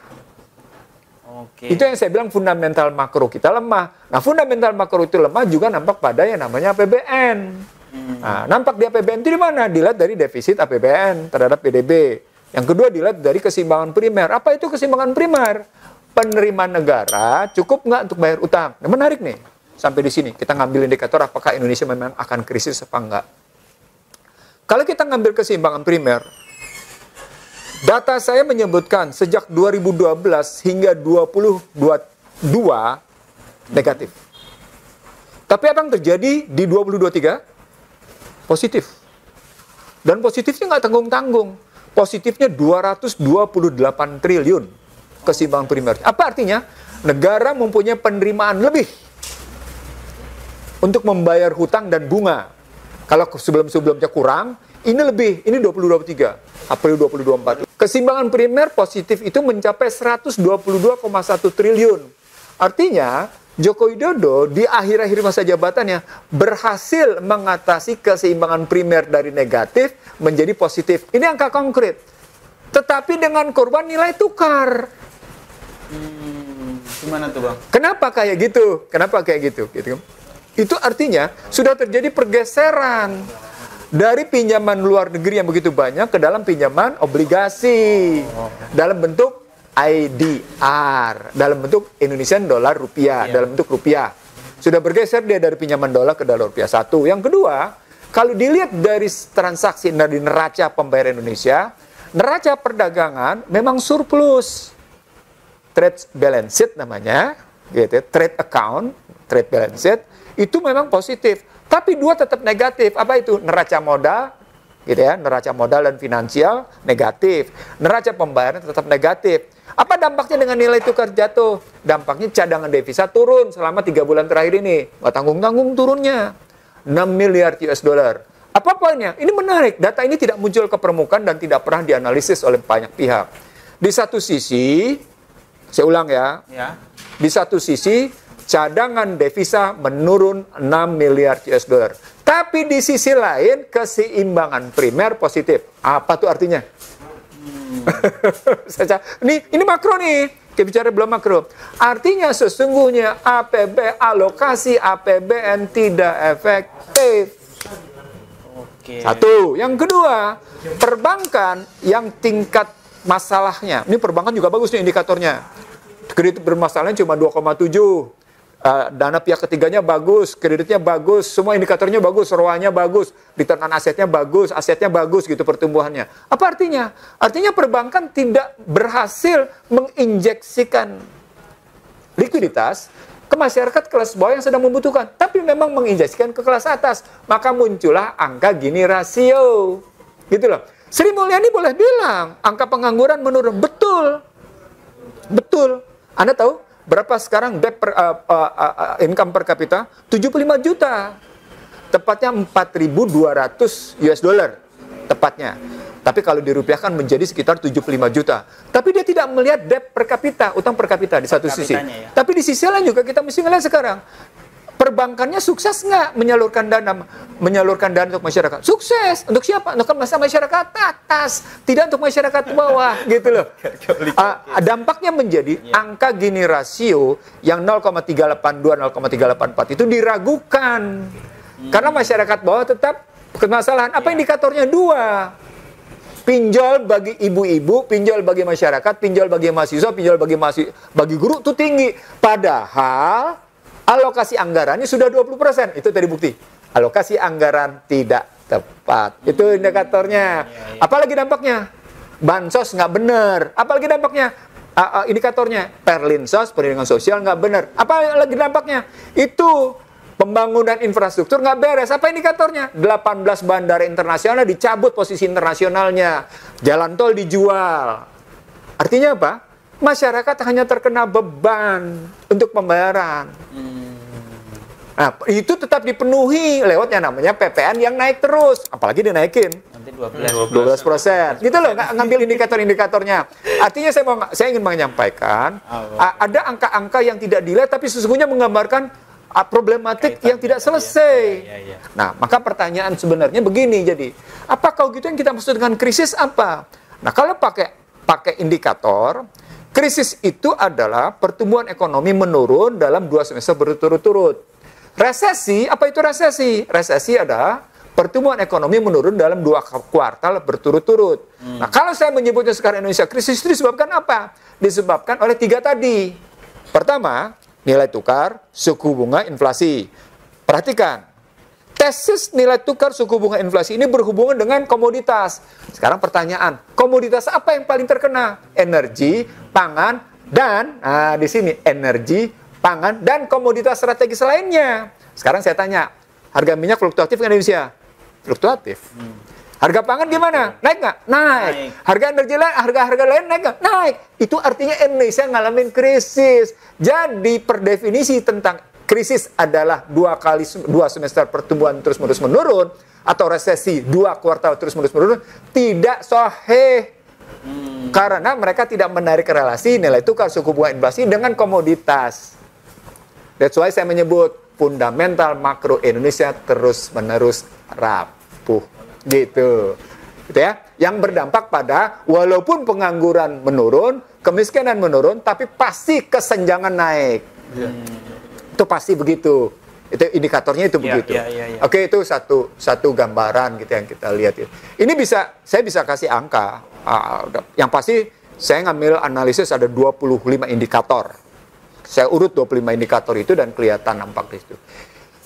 Itu yang saya bilang fundamental makro kita lemah. Nah, fundamental makro itu lemah juga nampak pada yang namanya APBN. Nah, nampak di APBN itu di mana? Dilihat dari defisit APBN terhadap PDB. Yang kedua dilihat dari keseimbangan primer. Apa itu keseimbangan primer? Penerimaan negara cukup nggak untuk bayar utang? Nah, menarik nih. Sampai di sini kita ngambil indikator apakah Indonesia memang akan krisis apa enggak. Kalau kita ngambil keseimbangan primer, data saya menyebutkan sejak 2012 hingga 2022 negatif. Tapi apa yang terjadi di 2023? Positif. Dan positifnya nggak tanggung-tanggung. Positifnya 228 triliun keseimbangan primer. Apa artinya? Negara mempunyai penerimaan lebih untuk membayar hutang dan bunga. Kalau sebelum-sebelumnya kurang, ini lebih, ini 2023, April 2024. Keseimbangan primer positif itu mencapai 122,1 triliun. Artinya, Joko Widodo di akhir-akhir masa jabatannya berhasil mengatasi keseimbangan primer dari negatif menjadi positif. Ini angka konkret. Tetapi dengan korban nilai tukar. Gimana tuh, Bang? Kenapa kayak gitu? Kenapa kayak gitu? Gitu. Itu artinya sudah terjadi pergeseran dari pinjaman luar negeri yang begitu banyak ke dalam pinjaman obligasi dalam bentuk IDR, dalam bentuk Indonesian dollar rupiah, dalam bentuk rupiah. Sudah bergeser dia dari pinjaman dolar ke dolar rupiah. Satu. Yang kedua, kalau dilihat dari transaksi dari neraca pembayaran Indonesia, neraca perdagangan memang surplus. Trade balance sheet namanya, gitu, trade account, trade balance sheet, itu memang positif. Tapi dua tetap negatif. Apa itu? Neraca modal, gitu ya, neraca modal dan finansial negatif. Neraca pembayaran tetap negatif. Apa dampaknya dengan nilai tukar jatuh? Dampaknya cadangan devisa turun selama 3 bulan terakhir ini. Nggak tanggung-tanggung turunnya. 6 miliar US dollar. Apa poinnya? Ini menarik. Data ini tidak muncul ke permukaan dan tidak pernah dianalisis oleh banyak pihak. Di satu sisi, saya ulang ya. Di satu sisi, cadangan devisa menurun 6 miliar US dollar. Tapi di sisi lain, keseimbangan primer positif. Apa tuh artinya? Ini makro nih, kita bicara belum makro. Artinya sesungguhnya alokasi APBN tidak efektif. Oke. Satu. Yang kedua, perbankan yang tingkat masalahnya, ini perbankan juga bagus nih indikatornya. Kredit bermasalahnya cuma 2,7. Dana pihak ketiganya bagus, kreditnya bagus, semua indikatornya bagus, ROA-nya bagus, return on asetnya bagus gitu pertumbuhannya. Apa artinya? Artinya perbankan tidak berhasil menginjeksikan likuiditas ke masyarakat kelas bawah yang sedang membutuhkan, tapi memang menginjeksikan ke kelas atas. Maka muncullah angka Gini rasio. Gitu loh. Sri Mulyani boleh bilang angka pengangguran menurun. Betul. Betul. Anda tahu berapa sekarang debt income per kapita? 75 juta. Tepatnya 4.200 US dollar. Tepatnya. Tapi kalau dirupiahkan menjadi sekitar 75 juta. Tapi dia tidak melihat debt per kapita, utang per kapita di satu sisi. Ya. Tapi di sisi lain juga kita mesti melihat sekarang. Perbankannya sukses nggak menyalurkan dana untuk masyarakat? Sukses. Untuk siapa? Untuk masyarakat atas, tidak untuk masyarakat bawah, gitu loh. Dampaknya menjadi angka Gini rasio yang 0,382, 0,384 itu diragukan. Karena masyarakat bawah tetap bermasalahan. Apa indikatornya? Dua. Pinjol bagi ibu-ibu, pinjol bagi masyarakat, pinjol bagi mahasiswa, pinjol bagi guru itu tinggi. Padahal alokasi anggarannya sudah 20%. Itu tadi bukti. Alokasi anggaran tidak tepat. Itu indikatornya. Apalagi dampaknya? Bansos nggak benar. Apalagi dampaknya? Indikatornya. Perlinsos, perlindungan sosial nggak benar. Apalagi dampaknya? Itu pembangunan infrastruktur nggak beres. Apa indikatornya? 18 bandara internasional dicabut posisi internasionalnya. Jalan tol dijual. Artinya apa? Masyarakat hanya terkena beban untuk pembayaran. Nah, itu tetap dipenuhi lewat yang namanya PPN yang naik terus. Apalagi dinaikin. Nanti 12%. Gitu loh, ngambil indikator-indikatornya. Artinya saya ingin menyampaikan, ada angka-angka yang tidak dilihat, tapi sesungguhnya menggambarkan problematik yang tidak selesai. Nah, maka pertanyaan sebenarnya begini, jadi, apa kalau gitu yang kita maksud dengan krisis apa? Nah, kalau pakai indikator, krisis itu adalah pertumbuhan ekonomi menurun dalam 2 semester berturut-turut. Resesi, apa itu resesi? Resesi adalah pertumbuhan ekonomi menurun dalam 2 kuartal berturut-turut. Nah, kalau saya menyebutnya sekarang Indonesia krisis itu disebabkan apa? Disebabkan oleh 3 tadi. Pertama, nilai tukar, suku bunga, inflasi. Perhatikan, tesis nilai tukar, suku bunga, inflasi ini berhubungan dengan komoditas. Sekarang pertanyaan, komoditas apa yang paling terkena? Energi, pangan, dan di sini energi, pangan, dan komoditas strategis lainnya. Sekarang saya tanya, harga minyak fluktuatif di Indonesia? Fluktuatif. Harga pangan gimana? Naik nggak? Naik. Harga energi lain, harga lain naik nggak? Naik. Itu artinya Indonesia ngalamin krisis. Jadi per definisi tentang krisis adalah 2 semester pertumbuhan terus-menerus menurun atau resesi 2 kuartal terus-menerus menurun, tidak sahih. Karena mereka tidak menarik relasi nilai tukar suku bunga inflasi dengan komoditas. That's why saya menyebut fundamental makro Indonesia terus-menerus rapuh. Gitu ya. Yang berdampak pada walaupun pengangguran menurun, kemiskinan menurun, tapi pasti kesenjangan naik. Itu pasti begitu. Itu indikatornya itu begitu. Oke, itu satu gambaran gitu yang kita lihat. Ini saya bisa kasih angka. Yang pasti saya ngambil analisis ada 25 indikator. Saya urut 25 indikator itu dan kelihatan nampak di situ.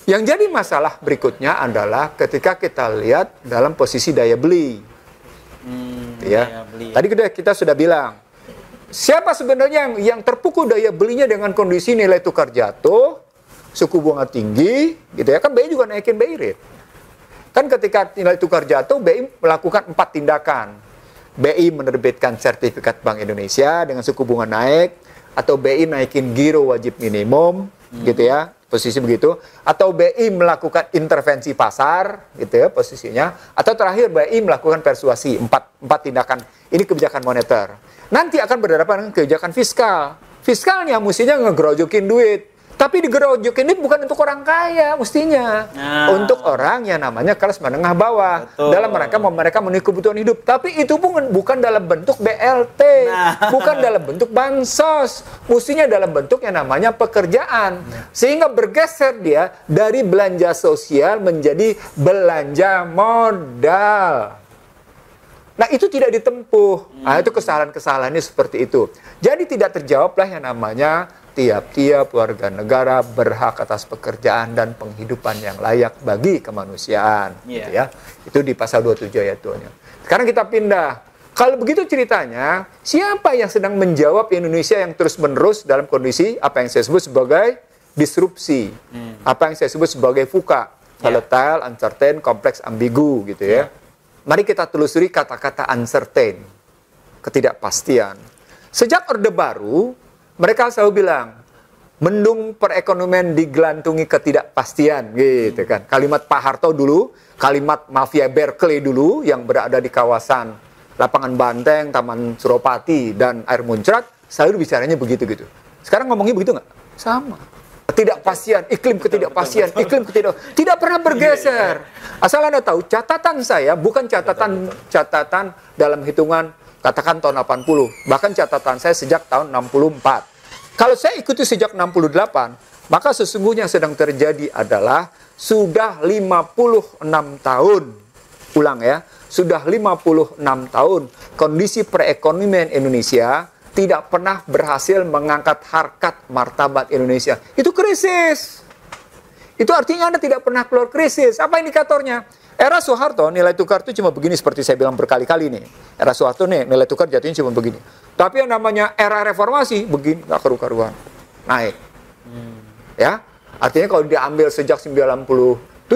Yang jadi masalah berikutnya adalah ketika kita lihat dalam posisi daya beli. Ya. Tadi kita sudah bilang, siapa sebenarnya yang terpukul daya belinya dengan kondisi nilai tukar jatuh, suku bunga tinggi, gitu ya. Kan BI juga naikin BI rate. Kan ketika nilai tukar jatuh, BI melakukan 4 tindakan. BI menerbitkan sertifikat Bank Indonesia dengan suku bunga naik, atau BI naikin giro wajib minimum, gitu ya, posisi begitu, atau BI melakukan intervensi pasar, gitu ya, posisinya, atau terakhir BI melakukan persuasi, 4 tindakan. Ini kebijakan moneter. Nanti akan berhadapan dengan kebijakan fiskal. Fiskalnya mestinya ngegerojokin duit. Tapi digerojokin ini bukan untuk orang kaya mestinya. Untuk orang yang namanya kelas menengah bawah. Betul. Dalam mereka memenuhi kebutuhan hidup. Tapi itu pun bukan dalam bentuk BLT. Bukan dalam bentuk bansos. Mestinya dalam bentuk yang namanya pekerjaan. Sehingga bergeser dia dari belanja sosial menjadi belanja modal. Nah, itu tidak ditempuh. Nah, itu kesalahan-kesalahannya seperti itu. Jadi tidak terjawablah yang namanya tiap-tiap warga negara berhak atas pekerjaan dan penghidupan yang layak bagi kemanusiaan. Gitu ya. Itu di pasal 27 ayat 2-nya. Sekarang kita pindah. Kalau begitu ceritanya, siapa yang sedang menjawab Indonesia yang terus-menerus dalam kondisi apa yang saya sebut sebagai disrupsi? Apa yang saya sebut sebagai VUCA. Volatile, uncertain, complex, ambigu gitu ya. Mari kita telusuri kata-kata uncertain. Ketidakpastian. Sejak Orde Baru, mereka selalu bilang, mendung perekonomian digelantungi ketidakpastian, gitu kan. Kalimat Pak Harto dulu, kalimat mafia Berkeley dulu, yang berada di kawasan Lapangan Banteng, Taman Suropati, dan Air Muncrat, selalu bicaranya begitu-gitu. Sekarang ngomongnya begitu nggak? Sama. Ketidakpastian, iklim ketidakpastian, tidak pernah bergeser. Asal Anda tahu, catatan saya bukan catatan dalam hitungan katakan tahun 80, bahkan catatan saya sejak tahun 64. Kalau saya ikuti sejak 68, maka sesungguhnya yang sedang terjadi adalah sudah 56 tahun. Ulang ya, sudah 56 tahun kondisi perekonomian Indonesia tidak pernah berhasil mengangkat harkat martabat Indonesia. Itu krisis. Itu artinya Anda tidak pernah keluar krisis. Apa indikatornya? Era Soeharto nilai tukar itu cuma begini seperti saya bilang berkali-kali nih. Era Soeharto nih nilai tukar jatuhnya cuma begini. Tapi yang namanya era reformasi begini, nggak karu-karuan. Naik. Ya. Artinya kalau diambil sejak 97,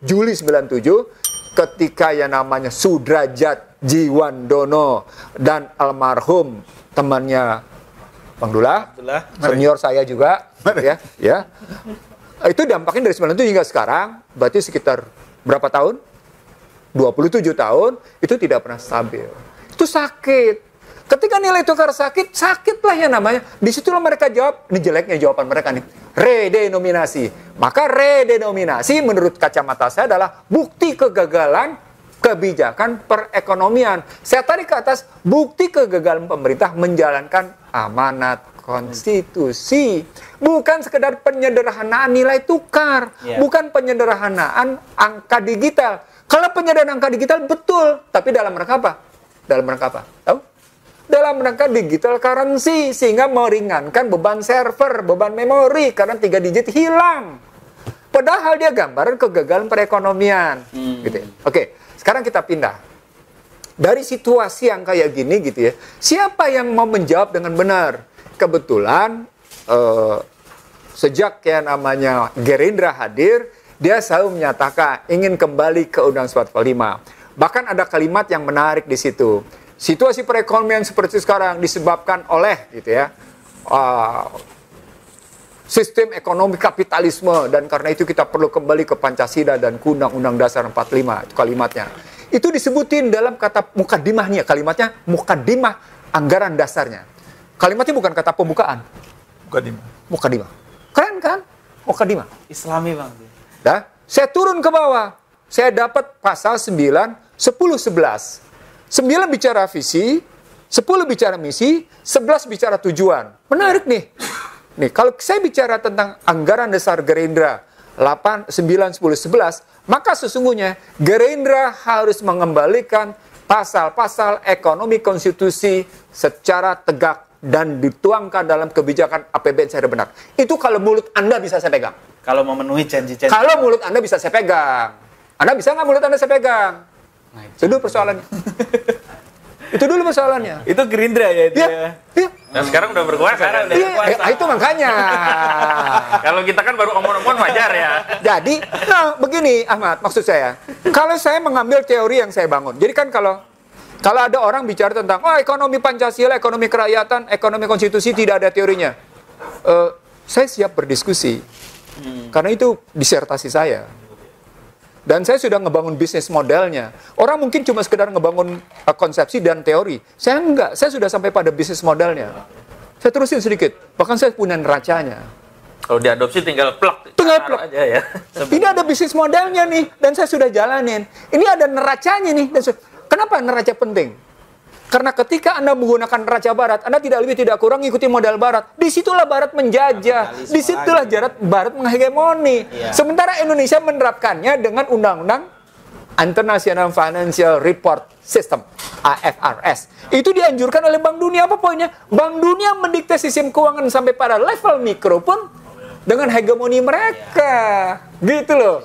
Juli 97, ketika yang namanya Sudrajat Jiwandono dan almarhum temannya Bang Dullah, senior saya juga, ya. Itu dampaknya dari 97 hingga sekarang, berarti sekitar berapa tahun? 27 tahun, itu tidak pernah stabil. Itu sakit. Ketika nilai tukar sakit, sakitlah yang namanya. Disitulah mereka jawab, ini jeleknya jawaban mereka nih, redenominasi. Maka redenominasi menurut kacamata saya adalah bukti kegagalan kebijakan perekonomian. Saya tarik ke atas, bukti kegagalan pemerintah menjalankan amanat konstitusi. Bukan sekedar penyederhanaan nilai tukar. Bukan penyederhanaan angka digital. Kalau penyederhanaan angka digital betul. Tapi dalam rangka apa? Dalam rangka apa? Tahu? Dalam rangka digital currency. Sehingga meringankan beban server, beban memori. Karena 3 digit hilang. Padahal dia gambaran kegagalan perekonomian. Gitu ya. Oke, sekarang kita pindah. Dari situasi yang kayak gini gitu ya. Siapa yang mau menjawab dengan benar? Kebetulan sejak yang namanya Gerindra hadir, dia selalu menyatakan ingin kembali ke Undang-Undang 45. Bahkan ada kalimat yang menarik di situ. Situasi perekonomian seperti sekarang disebabkan oleh gitu ya, sistem ekonomi kapitalisme, dan karena itu kita perlu kembali ke Pancasila dan ke Undang-Undang Dasar 45, itu kalimatnya. Itu disebutin dalam kata mukadimahnya, kalimatnya mukadimah anggaran dasarnya. Kalimatnya bukan kata pembukaan. Mukadimah. Keren kan? Mukadimah. Islami, Bang. Dah, saya turun ke bawah. Saya dapat pasal 9, 10, 11. 9 bicara visi, 10 bicara misi, 11 bicara tujuan. Menarik nih. Nih, kalau saya bicara tentang anggaran dasar Gerindra 8, 9, 10, 11, maka sesungguhnya Gerindra harus mengembalikan pasal-pasal ekonomi konstitusi secara tegak dan dituangkan dalam kebijakan APBN secara benar. Itu kalau mulut Anda bisa saya pegang. Kalau memenuhi janji-janji. Kalau mulut Anda bisa saya pegang. Anda bisa nggak mulut Anda saya pegang? Nah, itu dulu persoalannya. Itu dulu persoalannya. Itu Gerindra ya itu ya. Iya. Nah sekarang udah berkuasa. Itu makanya. Kalau kita kan baru omong-omong wajar ya. Jadi, nah begini Ahmad, maksud saya, kalau saya mengambil teori yang saya bangun. Jadi kan kalau ada orang bicara tentang ekonomi Pancasila, ekonomi kerakyatan, ekonomi konstitusi tidak ada teorinya. Saya siap berdiskusi. Karena itu disertasi saya. Dan saya sudah ngebangun bisnis modelnya. Orang mungkin cuma sekedar ngebangun konsepsi dan teori. Saya enggak, saya sudah sampai pada bisnis modelnya. Saya terusin sedikit, bahkan saya punya neracanya. Kalau diadopsi tinggal plug aja ya. Ini ada bisnis modelnya nih, dan saya sudah jalanin. Ini ada neracanya nih. Kenapa neraca penting? Karena ketika Anda menggunakan neraca barat, Anda tidak lebih tidak kurang ikuti modal barat. Disitulah barat menjajah. Disitulah barat menghegemoni. Iya. Sementara Indonesia menerapkannya dengan undang-undang International Financial Report System, IFRS. Itu dianjurkan oleh Bank Dunia. Apa poinnya? Bank Dunia mendikte sistem keuangan sampai pada level mikro pun dengan hegemoni mereka. Gitu loh.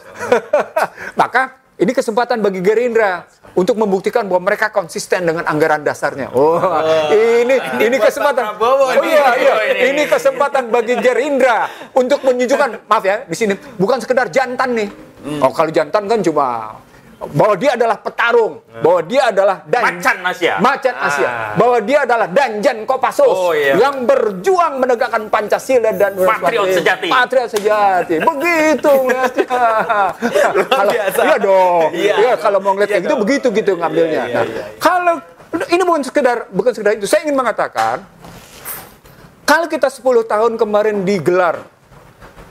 Maka ini kesempatan bagi Gerindra untuk membuktikan bahwa mereka konsisten dengan anggaran dasarnya. Ini kesempatan. Ini kesempatan bagi Gerindra untuk menunjukkan, maaf ya, di sini bukan sekedar jantan nih. Kalau jantan kan cuma bahwa dia adalah petarung, bahwa dia adalah macan Asia, bahwa dia adalah Danjan Kopassus yang berjuang menegakkan Pancasila dan patriot sejati. Patriot sejati. Begitu iya dong. Iya, kalau mau ngeliat kayak gitu begitu gitu ngambilnya. Kalau ini bukan sekedar itu, saya ingin mengatakan kalau kita 10 tahun kemarin digelar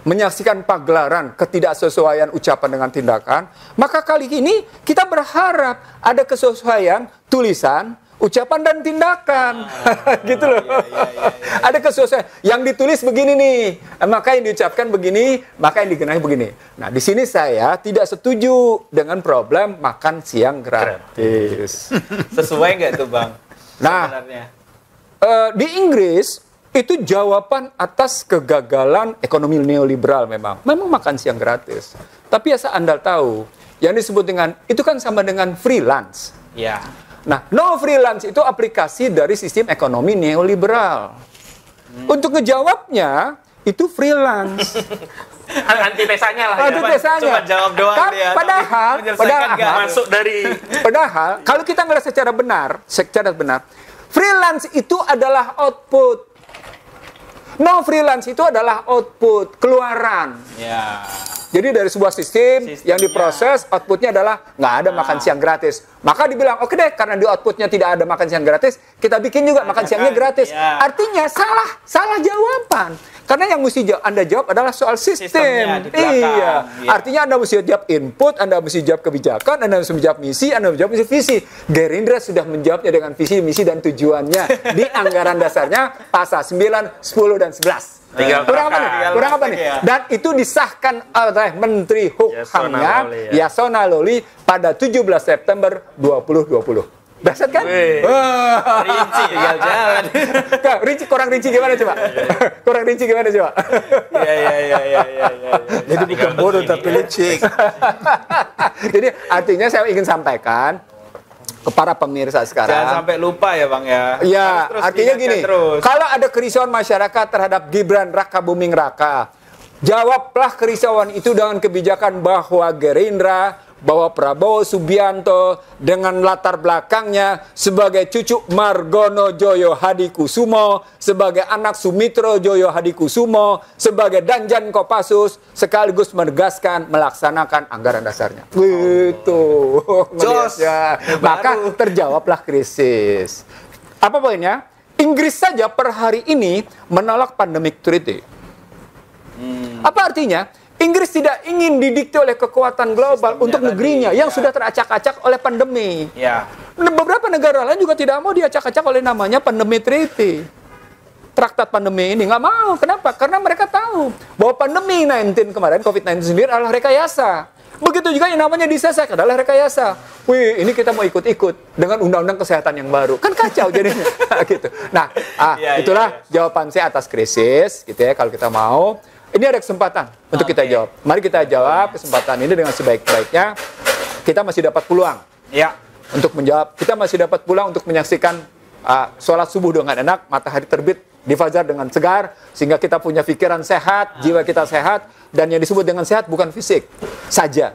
menyaksikan pagelaran ketidaksesuaian ucapan dengan tindakan, maka kali ini kita berharap ada kesesuaian tulisan, ucapan dan tindakan. Gitu loh. Ada kesesuaian. Yang ditulis begini nih, maka yang diucapkan begini, maka yang digenahi begini. Nah, di sini saya tidak setuju dengan problem makan siang gratis. Sesuai nggak tuh, Bang? Nah, sebenarnya? Di Inggris itu jawaban atas kegagalan ekonomi neoliberal memang makan siang gratis. Tapi asal Anda tahu, yang disebut dengan itu kan sama dengan freelance. Ya. Nah, no freelance itu aplikasi dari sistem ekonomi neoliberal. Untuk ngejawabnya itu freelance. Antitesanya lah ya. Antitesanya. Cuma jawab doang dia. Padahal masuk dari padahal kalau kita ngelihat secara benar, freelance itu adalah output. No freelance itu adalah output, keluaran. Ya. Jadi dari sebuah sistem yang diproses, outputnya adalah nggak ada makan siang gratis. Maka dibilang, oke deh, karena di outputnya tidak ada makan siang gratis, kita bikin juga makan siangnya gratis. Ya. Artinya salah jawaban. Karena yang mesti Anda jawab adalah soal sistem. Iya. Artinya Anda mesti jawab input, Anda mesti jawab kebijakan, Anda mesti jawab misi, Anda mesti jawab visi. Gerindra sudah menjawabnya dengan visi, misi, dan tujuannya di anggaran dasarnya pasal 9, 10, dan 11. Kurang apa nih? Dan itu disahkan oleh Menteri Hukumnya Yasona Lawli pada 17 September 2020. Dahsyat kan? Rinci tinggal jalan. Kurang rinci gimana coba? Kurang rinci gimana coba? Iya. Jadi bukan bodoh tapi licik. Jadi artinya saya ingin sampaikan ke para pemirsa sekarang. Jangan sampai lupa ya, Bang ya. Iya, artinya gini. Kalau ada kerisauan masyarakat terhadap Gibran Raka Buming Raka, jawablah kerisauan itu dengan kebijakan bahwa Gerindra bahwa Prabowo Subianto dengan latar belakangnya sebagai cucu Margono Joyo Hadikusumo, sebagai anak Sumitro Joyo Hadikusumo, sebagai Danjan Kopassus, sekaligus menegaskan melaksanakan anggaran dasarnya. Gitu. Jos. Ya. Maka terjawablah krisis. Apa poinnya? Inggris saja per hari ini menolak pandemic treaty. Apa artinya? Inggris tidak ingin didikte oleh kekuatan global Sistemnya untuk negerinya tadi, yang ya. sudah teracak-acak oleh pandemi. Ya. Beberapa negara lain juga tidak mau diacak-acak oleh namanya pandemi treaty. Traktat pandemi ini nggak mau. Kenapa? Karena mereka tahu bahwa pandemi 19 kemarin, COVID-19 sendiri adalah rekayasa. Begitu juga yang namanya disesek adalah rekayasa. Wih, ini kita mau ikut-ikut dengan undang-undang kesehatan yang baru. Kan kacau jadinya. Gitu. Nah, itulah jawaban saya atas krisis, gitu ya, kalau kita mau. Ini ada kesempatan untuk kita jawab. Mari kita jawab kesempatan ini dengan sebaik-baiknya. Kita masih dapat peluang Ya. untuk menjawab. Kita masih dapat peluang untuk menyaksikan sholat subuh dengan enak, matahari terbit di fajar dengan segar, sehingga kita punya pikiran sehat, jiwa kita sehat, dan yang disebut dengan sehat bukan fisik saja.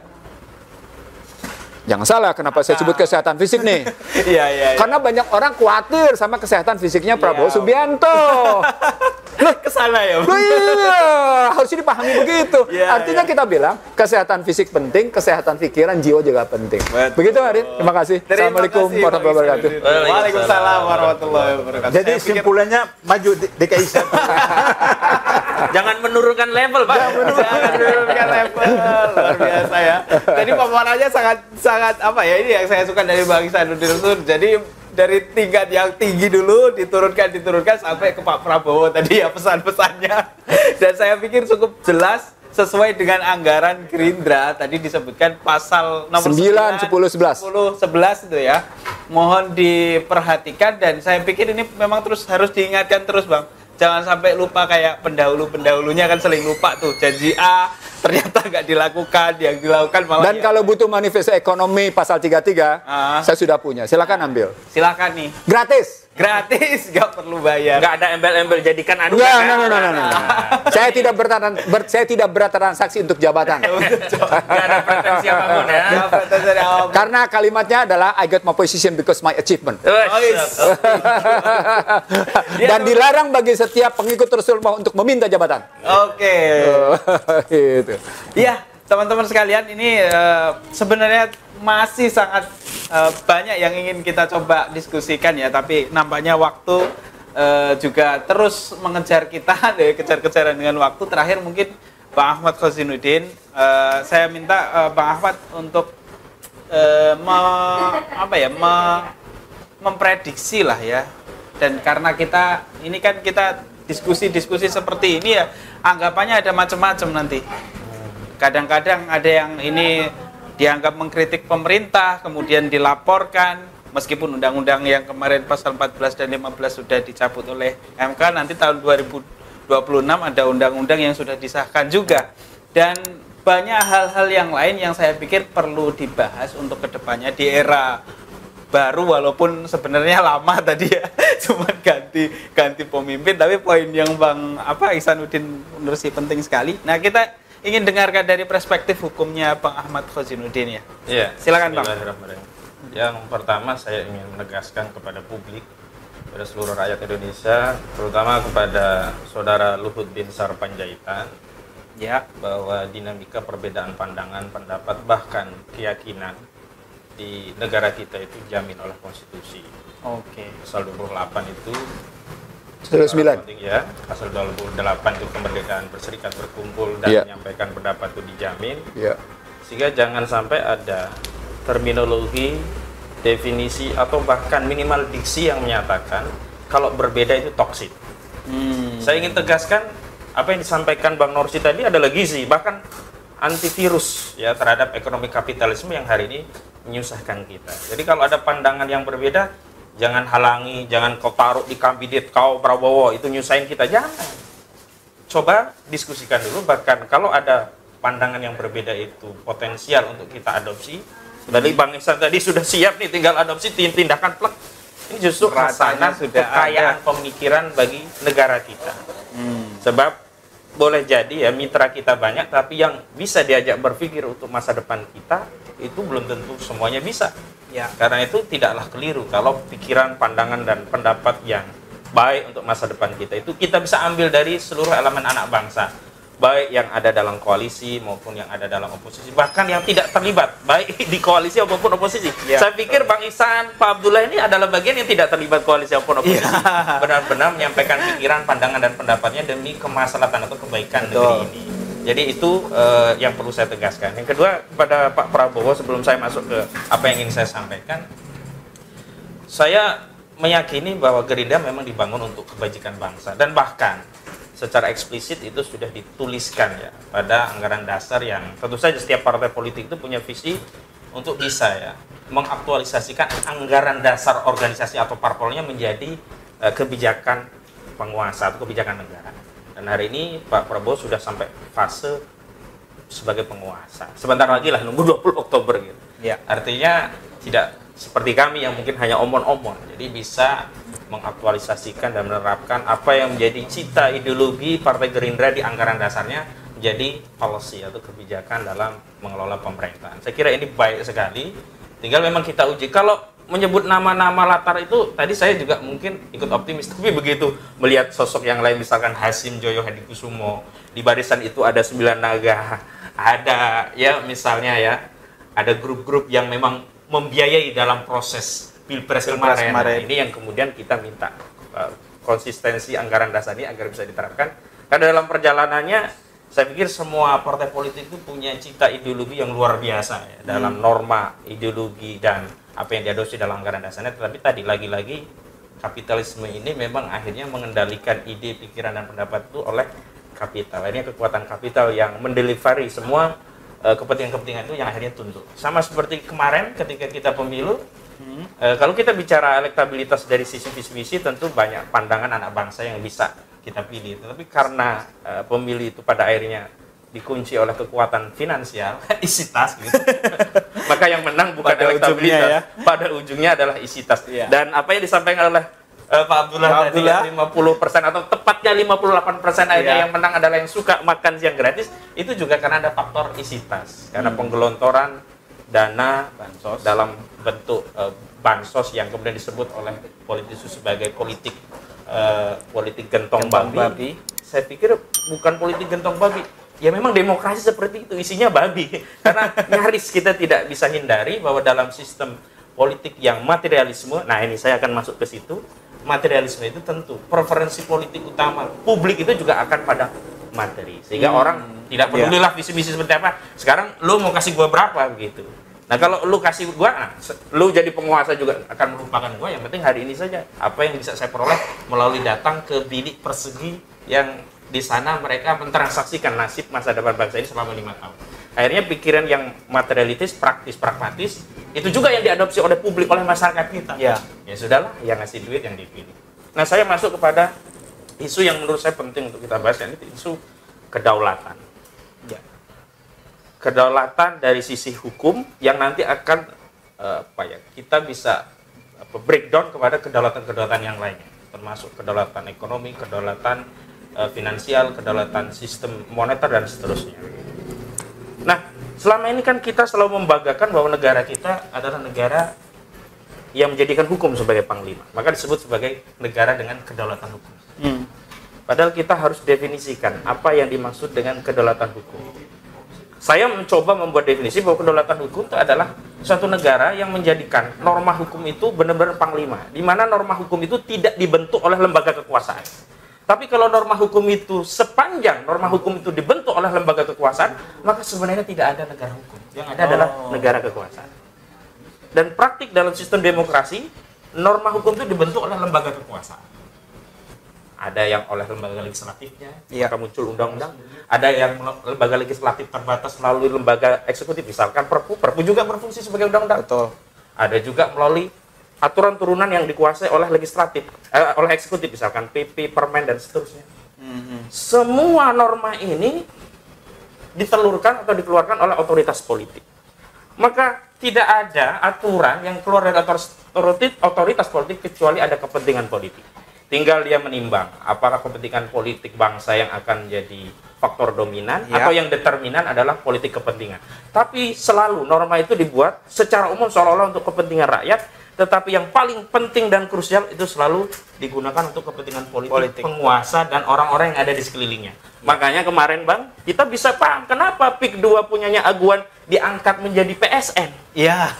Jangan salah, kenapa saya sebut kesehatan fisik nih? Iya. Karena banyak orang khawatir sama kesehatan fisiknya Prabowo Subianto. Kesana ya. Loh, iya, harusnya dipahami begitu. Artinya kita bilang kesehatan fisik penting, kesehatan pikiran, jiwa juga penting. Betul. Begitu, Adit. Terima kasih. Assalamualaikum warahmatullahi wabarakatuh. Waalaikumsalam warahmatullahi wabarakatuh. Jadi simpulannya maju DKI 1. Jangan menurunkan level, Pak. Jangan menurunkan level. Luar biasa ya. Jadi paparannya sangat apa ya, ini yang saya suka dari Bang Ihsanuddin Nursul. Jadi dari tingkat yang tinggi dulu diturunkan sampai ke Pak Prabowo tadi ya pesan-pesannya. Dan saya pikir cukup jelas sesuai dengan anggaran Gerindra tadi disebutkan pasal nomor 9, 10, 11. 10, 11 itu ya. Mohon diperhatikan dan saya pikir ini memang terus harus diingatkan terus, Bang. Jangan sampai lupa kayak pendahulu-pendahulunya kan sering lupa tuh, janji A ternyata nggak dilakukan, yang dilakukan malah. Dan kalau butuh manifesto ekonomi pasal 33, saya sudah punya. Silakan ambil. Silakan nih. Gratis, nggak perlu bayar. Nggak ada embel-embel jadikan anugerah. Nah. Saya tidak bertransaksi untuk jabatan. Nggak ada pretensi apapun ya. Karena kalimatnya adalah I got my position because my achievement. Dan dilarang bagi setiap pengikut Rasulullah untuk meminta jabatan. Oke. Gitu. Iya, teman-teman sekalian, ini sebenarnya masih sangat banyak yang ingin kita coba diskusikan ya, tapi nampaknya waktu juga terus mengejar kita, kejar-kejaran dengan waktu. Terakhir mungkin Bang Ahmad Khozinuddin, saya minta Bang Ahmad untuk memprediksi lah ya. Dan karena kita diskusi seperti ini ya, anggapannya ada macam-macam nanti. Kadang-kadang ada yang ini dianggap mengkritik pemerintah, kemudian dilaporkan, meskipun undang-undang yang kemarin pasal 14 dan 15 sudah dicabut oleh MK, nanti tahun 2026 ada undang-undang yang sudah disahkan juga. Dan banyak hal-hal yang lain yang saya pikir perlu dibahas untuk kedepannya di era baru, walaupun sebenarnya lama tadi ya, cuma ganti pemimpin, tapi poin yang Bang Ihsanuddin Nursi penting sekali. Nah, kita ingin dengarkan dari perspektif hukumnya Bang Ahmad Khozinuddin ya. Iya. Silakan, Bang. Yang pertama saya ingin menegaskan kepada publik, pada seluruh rakyat Indonesia, terutama kepada saudara Luhut Binsar Panjaitan, Ya. bahwa dinamika perbedaan pandangan, pendapat, bahkan keyakinan di negara kita itu dijamin oleh konstitusi. Oke. Pasal 28 itu 9. penting ya. Pasal 28 itu kemerdekaan berserikat, berkumpul dan menyampaikan pendapat itu dijamin. Sehingga jangan sampai ada terminologi, definisi atau bahkan minimal diksi yang menyatakan kalau berbeda itu toksik. Saya ingin tegaskan apa yang disampaikan Bang Nursi tadi adalah gizi, bahkan antivirus ya terhadap ekonomi kapitalisme yang hari ini menyusahkan kita. Jadi kalau ada pandangan yang berbeda, jangan halangi, jangan kau taruh di kandidat kau Prabowo itu nyusahin kita, jangan. Coba diskusikan dulu, bahkan kalau ada pandangan yang berbeda itu potensial untuk kita adopsi. Tadi Bang Ihsan tadi sudah siap nih, tinggal adopsi tindakan plek. Ini justru khasanah kekayaan pemikiran bagi negara kita. Sebab boleh jadi ya mitra kita banyak, tapi yang bisa diajak berpikir untuk masa depan kita itu belum tentu semuanya bisa. Ya. Karena itu tidaklah keliru kalau pikiran, pandangan, dan pendapat yang baik untuk masa depan kita itu kita bisa ambil dari seluruh elemen anak bangsa, baik yang ada dalam koalisi maupun yang ada dalam oposisi, bahkan yang tidak terlibat baik di koalisi maupun oposisi. Ya. Saya pikir Bang Ihsan, Pak Abdullah ini adalah bagian yang tidak terlibat koalisi maupun oposisi. Ya. Benar-benar menyampaikan pikiran, pandangan, dan pendapatnya demi kemaslahatan atau kebaikan negeri ini. Jadi itu yang perlu saya tegaskan. Yang kedua, kepada Pak Prabowo, sebelum saya masuk ke apa yang ingin saya sampaikan, saya meyakini bahwa Gerindra memang dibangun untuk kebajikan bangsa, dan bahkan secara eksplisit itu sudah dituliskan ya pada anggaran dasar yang tentu saja setiap partai politik itu punya visi untuk bisa ya mengaktualisasikan anggaran dasar organisasi atau parpolnya menjadi kebijakan penguasa atau kebijakan negara. Dan hari ini Pak Prabowo sudah sampai fase sebagai penguasa. Sebentar lagi lah, nunggu 20 Oktober gitu. Ya. Artinya tidak seperti kami yang mungkin hanya omong-omong, jadi bisa mengaktualisasikan dan menerapkan apa yang menjadi cita ideologi Partai Gerindra di anggaran dasarnya menjadi policy atau kebijakan dalam mengelola pemerintahan. Saya kira ini baik sekali, tinggal memang kita uji. Kalau menyebut nama-nama latar itu, tadi saya juga mungkin ikut optimis, tapi begitu melihat sosok yang lain, misalkan Hasim Joyo Hadikusumo, di barisan itu ada 9 naga, ada ya misalnya ya, ada grup-grup yang memang membiayai dalam proses Pilpres kemarin. Nah, ini yang kemudian kita minta konsistensi anggaran dasar ini agar bisa diterapkan. Karena dalam perjalanannya, saya pikir semua partai politik itu punya cita ideologi yang luar biasa ya, dalam norma ideologi dan apa yang diadopsi dalam anggaran dasarnya. Tetapi tadi lagi-lagi kapitalisme ini memang akhirnya mengendalikan ide, pikiran, dan pendapat itu oleh kapital. Ini kekuatan kapital yang mendelivery semua kepentingan-kepentingan itu yang akhirnya tunduk. Sama seperti kemarin ketika kita pemilu, kalau kita bicara elektabilitas dari sisi visi-misi, tentu banyak pandangan anak bangsa yang bisa kita pilih. Tapi karena pemilih itu pada akhirnya dikunci oleh kekuatan finansial, isi tas gitu, maka yang menang bukan pada elektabilitas, ya. Pada ujungnya adalah isi tas. Ya. Dan apa yang disampaikan oleh Pak Abdullah tadi ya, 50% atau tepatnya 58% akhirnya yang menang adalah yang suka makan siang gratis, itu juga karena ada faktor isi tas, karena penggelontoran dana bansos dalam bentuk bansos yang kemudian disebut oleh politisi sebagai politik gentong babi. Saya pikir bukan politik gentong babi, ya memang demokrasi seperti itu, isinya babi. Karena nyaris kita tidak bisa hindari bahwa dalam sistem politik yang materialisme, nah ini saya akan masuk ke situ. Materialisme itu tentu preferensi politik utama publik itu juga akan pada materi, sehingga orang tidak pedulilah visi misi seperti apa. Sekarang lu mau kasih gua berapa begitu. Nah kalau lu kasih gua, nah, lu jadi penguasa juga akan melupakan gua. Yang penting hari ini saja apa yang bisa saya peroleh melalui datang ke bilik persegi yang di sana mereka mentransaksikan nasib masa depan bangsa ini selama 5 tahun. Akhirnya pikiran yang materialistis, praktis, pragmatis, itu juga yang diadopsi oleh publik, oleh masyarakat kita. Ya sudahlah, yang ngasih duit yang dipilih. Nah, saya masuk kepada isu yang menurut saya penting untuk kita bahas, yaitu isu kedaulatan. Ya. Kedaulatan dari sisi hukum yang nanti akan kita bisa breakdown kepada kedaulatan-kedaulatan yang lainnya, termasuk kedaulatan ekonomi, kedaulatan finansial, kedaulatan sistem moneter, dan seterusnya. Nah, selama ini kan kita selalu membanggakan bahwa negara kita adalah negara yang menjadikan hukum sebagai panglima. Maka disebut sebagai negara dengan kedaulatan hukum. Padahal kita harus definisikan apa yang dimaksud dengan kedaulatan hukum. Saya mencoba membuat definisi bahwa kedaulatan hukum itu adalah suatu negara yang menjadikan norma hukum itu benar-benar panglima, di mana norma hukum itu tidak dibentuk oleh lembaga kekuasaan. Tapi kalau norma hukum itu, sepanjang norma hukum itu dibentuk oleh lembaga kekuasaan, maka sebenarnya tidak ada negara hukum. Yang ada adalah negara kekuasaan. Dan praktik dalam sistem demokrasi, norma hukum itu dibentuk oleh lembaga kekuasaan. Ada yang oleh lembaga legislatifnya, maka muncul undang-undang. Ada yang lembaga legislatif terbatas melalui lembaga eksekutif, misalkan Perpu. Perpu juga berfungsi sebagai undang-undang. Ada juga melalui aturan turunan yang dikuasai oleh legislatif, oleh eksekutif, misalkan PP, Permen, dan seterusnya. Semua norma ini ditelurkan atau dikeluarkan oleh otoritas politik. Maka tidak ada aturan yang keluar dari otoritas politik kecuali ada kepentingan politik. Tinggal dia menimbang apakah kepentingan politik bangsa yang akan jadi faktor dominan, atau yang determinan adalah politik kepentingan. Tapi selalu norma itu dibuat secara umum seolah-olah untuk kepentingan rakyat, tetapi yang paling penting dan krusial itu selalu digunakan untuk kepentingan politik. Penguasa dan orang-orang yang ada di sekelilingnya. Makanya kemarin Bang, kita bisa paham kenapa PIK 2 punyanya Aguan diangkat menjadi PSN. Iya.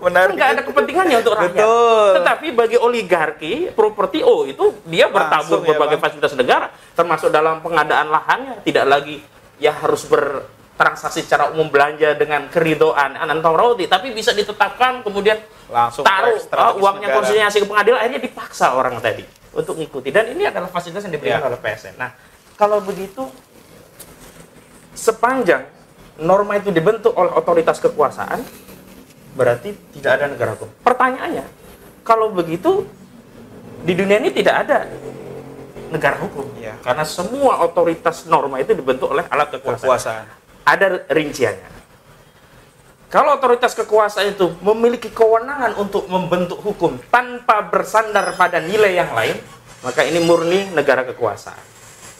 Benar. Nggak ada kepentingannya untuk rakyat. Betul. Tetapi bagi oligarki, properti, itu dia bertabur berbagai fasilitas negara, termasuk dalam pengadaan lahannya, tidak lagi ya harus bertransaksi secara umum belanja dengan keridoan Anantawrauti, tapi bisa ditetapkan kemudian langsung taruh uangnya konsinyasi ke pengadilan, akhirnya dipaksa orang tadi untuk mengikuti. Dan ini adalah fasilitas yang diberikan oleh PSN. Nah, kalau begitu, sepanjang norma itu dibentuk oleh otoritas kekuasaan, berarti tidak ada negara hukum. Pertanyaannya, kalau begitu di dunia ini tidak ada negara hukum, karena semua otoritas norma itu dibentuk oleh alat kekuasaan. Ada rinciannya. Kalau otoritas kekuasaan itu memiliki kewenangan untuk membentuk hukum tanpa bersandar pada nilai yang lain, maka ini murni negara kekuasaan.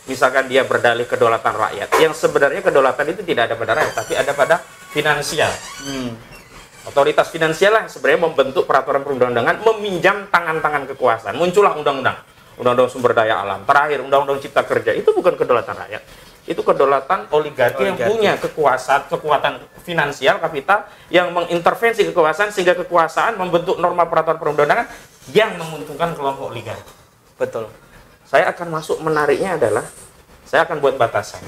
Misalkan dia berdalih kedaulatan rakyat, yang sebenarnya kedaulatan itu tidak ada pada rakyat, tapi ada pada finansial. Otoritas finansial lah sebenarnya membentuk peraturan perundang-undangan, meminjam tangan-tangan kekuasaan. Muncullah undang-undang sumber daya alam, terakhir undang-undang cipta kerja. Itu bukan kedaulatan rakyat, itu kedaulatan oligarki yang punya kekuatan finansial, kapital, yang mengintervensi kekuasaan sehingga kekuasaan membentuk norma peraturan perundang-undangan yang menguntungkan kelompok oligarki. Betul. Saya akan masuk menariknya adalah, saya akan buat batasan.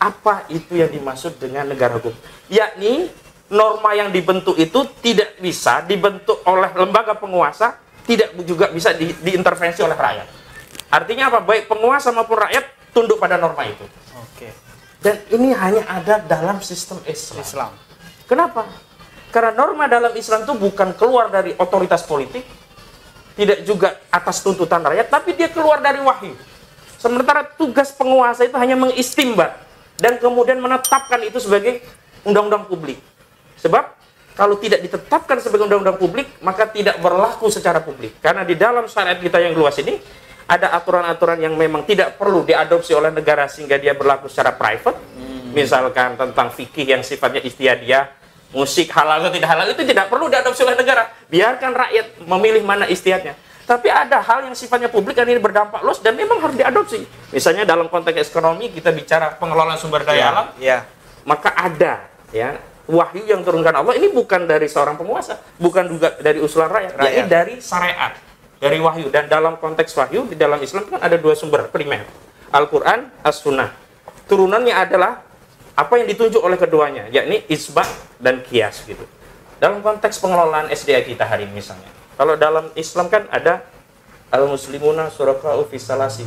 Apa itu yang dimaksud dengan negara hukum? Yakni norma yang dibentuk itu tidak bisa dibentuk oleh lembaga penguasa, tidak juga bisa diintervensi oleh rakyat. Artinya apa? Baik penguasa maupun rakyat tunduk pada norma itu. Oke. Dan ini hanya ada dalam sistem Islam. Kenapa? Karena norma dalam Islam itu bukan keluar dari otoritas politik, tidak juga atas tuntutan rakyat, tapi dia keluar dari wahyu. Sementara tugas penguasa itu hanya mengistimbat dan kemudian menetapkan itu sebagai undang-undang publik. Sebab kalau tidak ditetapkan sebagai undang-undang publik, maka tidak berlaku secara publik. Karena di dalam syariat kita yang luas ini, ada aturan-aturan yang memang tidak perlu diadopsi oleh negara sehingga dia berlaku secara private. Misalkan tentang fikih yang sifatnya istiadiyah, musik halal atau tidak halal, itu tidak perlu diadopsi oleh negara. Biarkan rakyat memilih mana istiadatnya. Tapi ada hal yang sifatnya publik dan ini berdampak luas dan memang harus diadopsi. Misalnya dalam konteks ekonomi kita bicara pengelolaan sumber daya alam, maka ada wahyu yang turunkan Allah. Ini bukan dari seorang penguasa, bukan juga dari usulan rakyat. Ini dari syariat, dari wahyu. Dan dalam konteks wahyu di dalam Islam kan ada dua sumber primer, Al-Quran, As-Sunnah. Turunannya adalah apa yang ditunjuk oleh keduanya, yakni isbah dan qiyas gitu. Dalam konteks pengelolaan SDA kita hari ini misalnya, kalau dalam Islam kan ada al-muslimuna syuraka'u fi salasi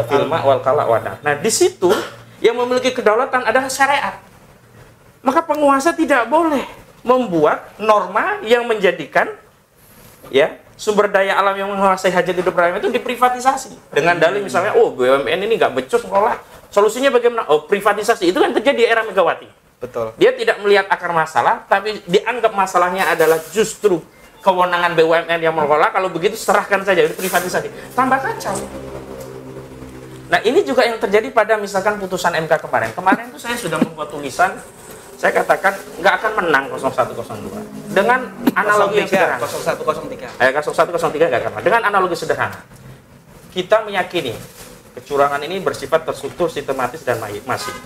filma wal kala wadah. Nah, di situ yang memiliki kedaulatan adalah syariat. Maka penguasa tidak boleh membuat norma yang menjadikan sumber daya alam yang menguasai hajat hidup rakyat itu diprivatisasi dengan dalih misalnya, BUMN ini nggak becus ngelola. Solusinya bagaimana? Privatisasi. Itu kan terjadi di era Megawati. Betul. Dia tidak melihat akar masalah, tapi dianggap masalahnya adalah justru kewenangan BUMN yang mengelola. Kalau begitu serahkan saja, itu privatisasi. Tambah kacau. Nah, ini juga yang terjadi pada misalkan putusan MK kemarin. Kemarin itu saya sudah membuat tulisan, saya katakan nggak akan menang 0102 dengan analogi yang sederhana. 0103. 0103 nggak akan menang. Dengan analogi sederhana. Kita meyakini kecurangan ini bersifat terstruktur, sistematis, dan masif.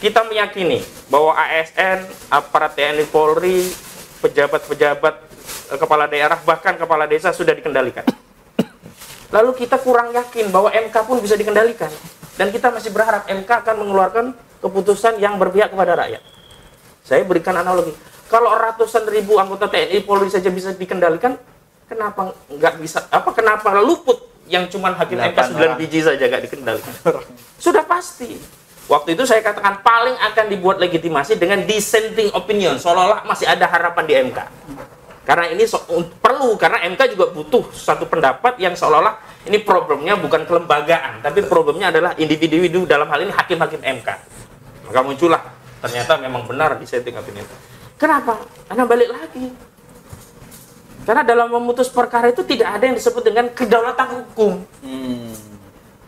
Kita meyakini bahwa ASN, aparat TNI Polri, pejabat-pejabat, kepala daerah, bahkan kepala desa sudah dikendalikan. Lalu kita kurang yakin bahwa MK pun bisa dikendalikan. Dan kita masih berharap MK akan mengeluarkan keputusan yang berpihak kepada rakyat. Saya berikan analogi. Kalau ratusan ribu anggota TNI Polri saja bisa dikendalikan, kenapa nggak bisa? Kenapa luput yang cuma hakim MK 9 biji saja nggak dikendalikan? Sudah pasti. Waktu itu saya katakan paling akan dibuat legitimasi dengan dissenting opinion, seolah-olah masih ada harapan di MK. Karena ini perlu, karena MK juga butuh satu pendapat yang seolah-olah ini problemnya bukan kelembagaan, tapi problemnya adalah individu-individu, dalam hal ini hakim-hakim MK. Maka muncullah, ternyata memang benar dissenting opinion. Kenapa? Karena balik lagi. Karena dalam memutus perkara itu tidak ada yang disebut dengan kedaulatan hukum.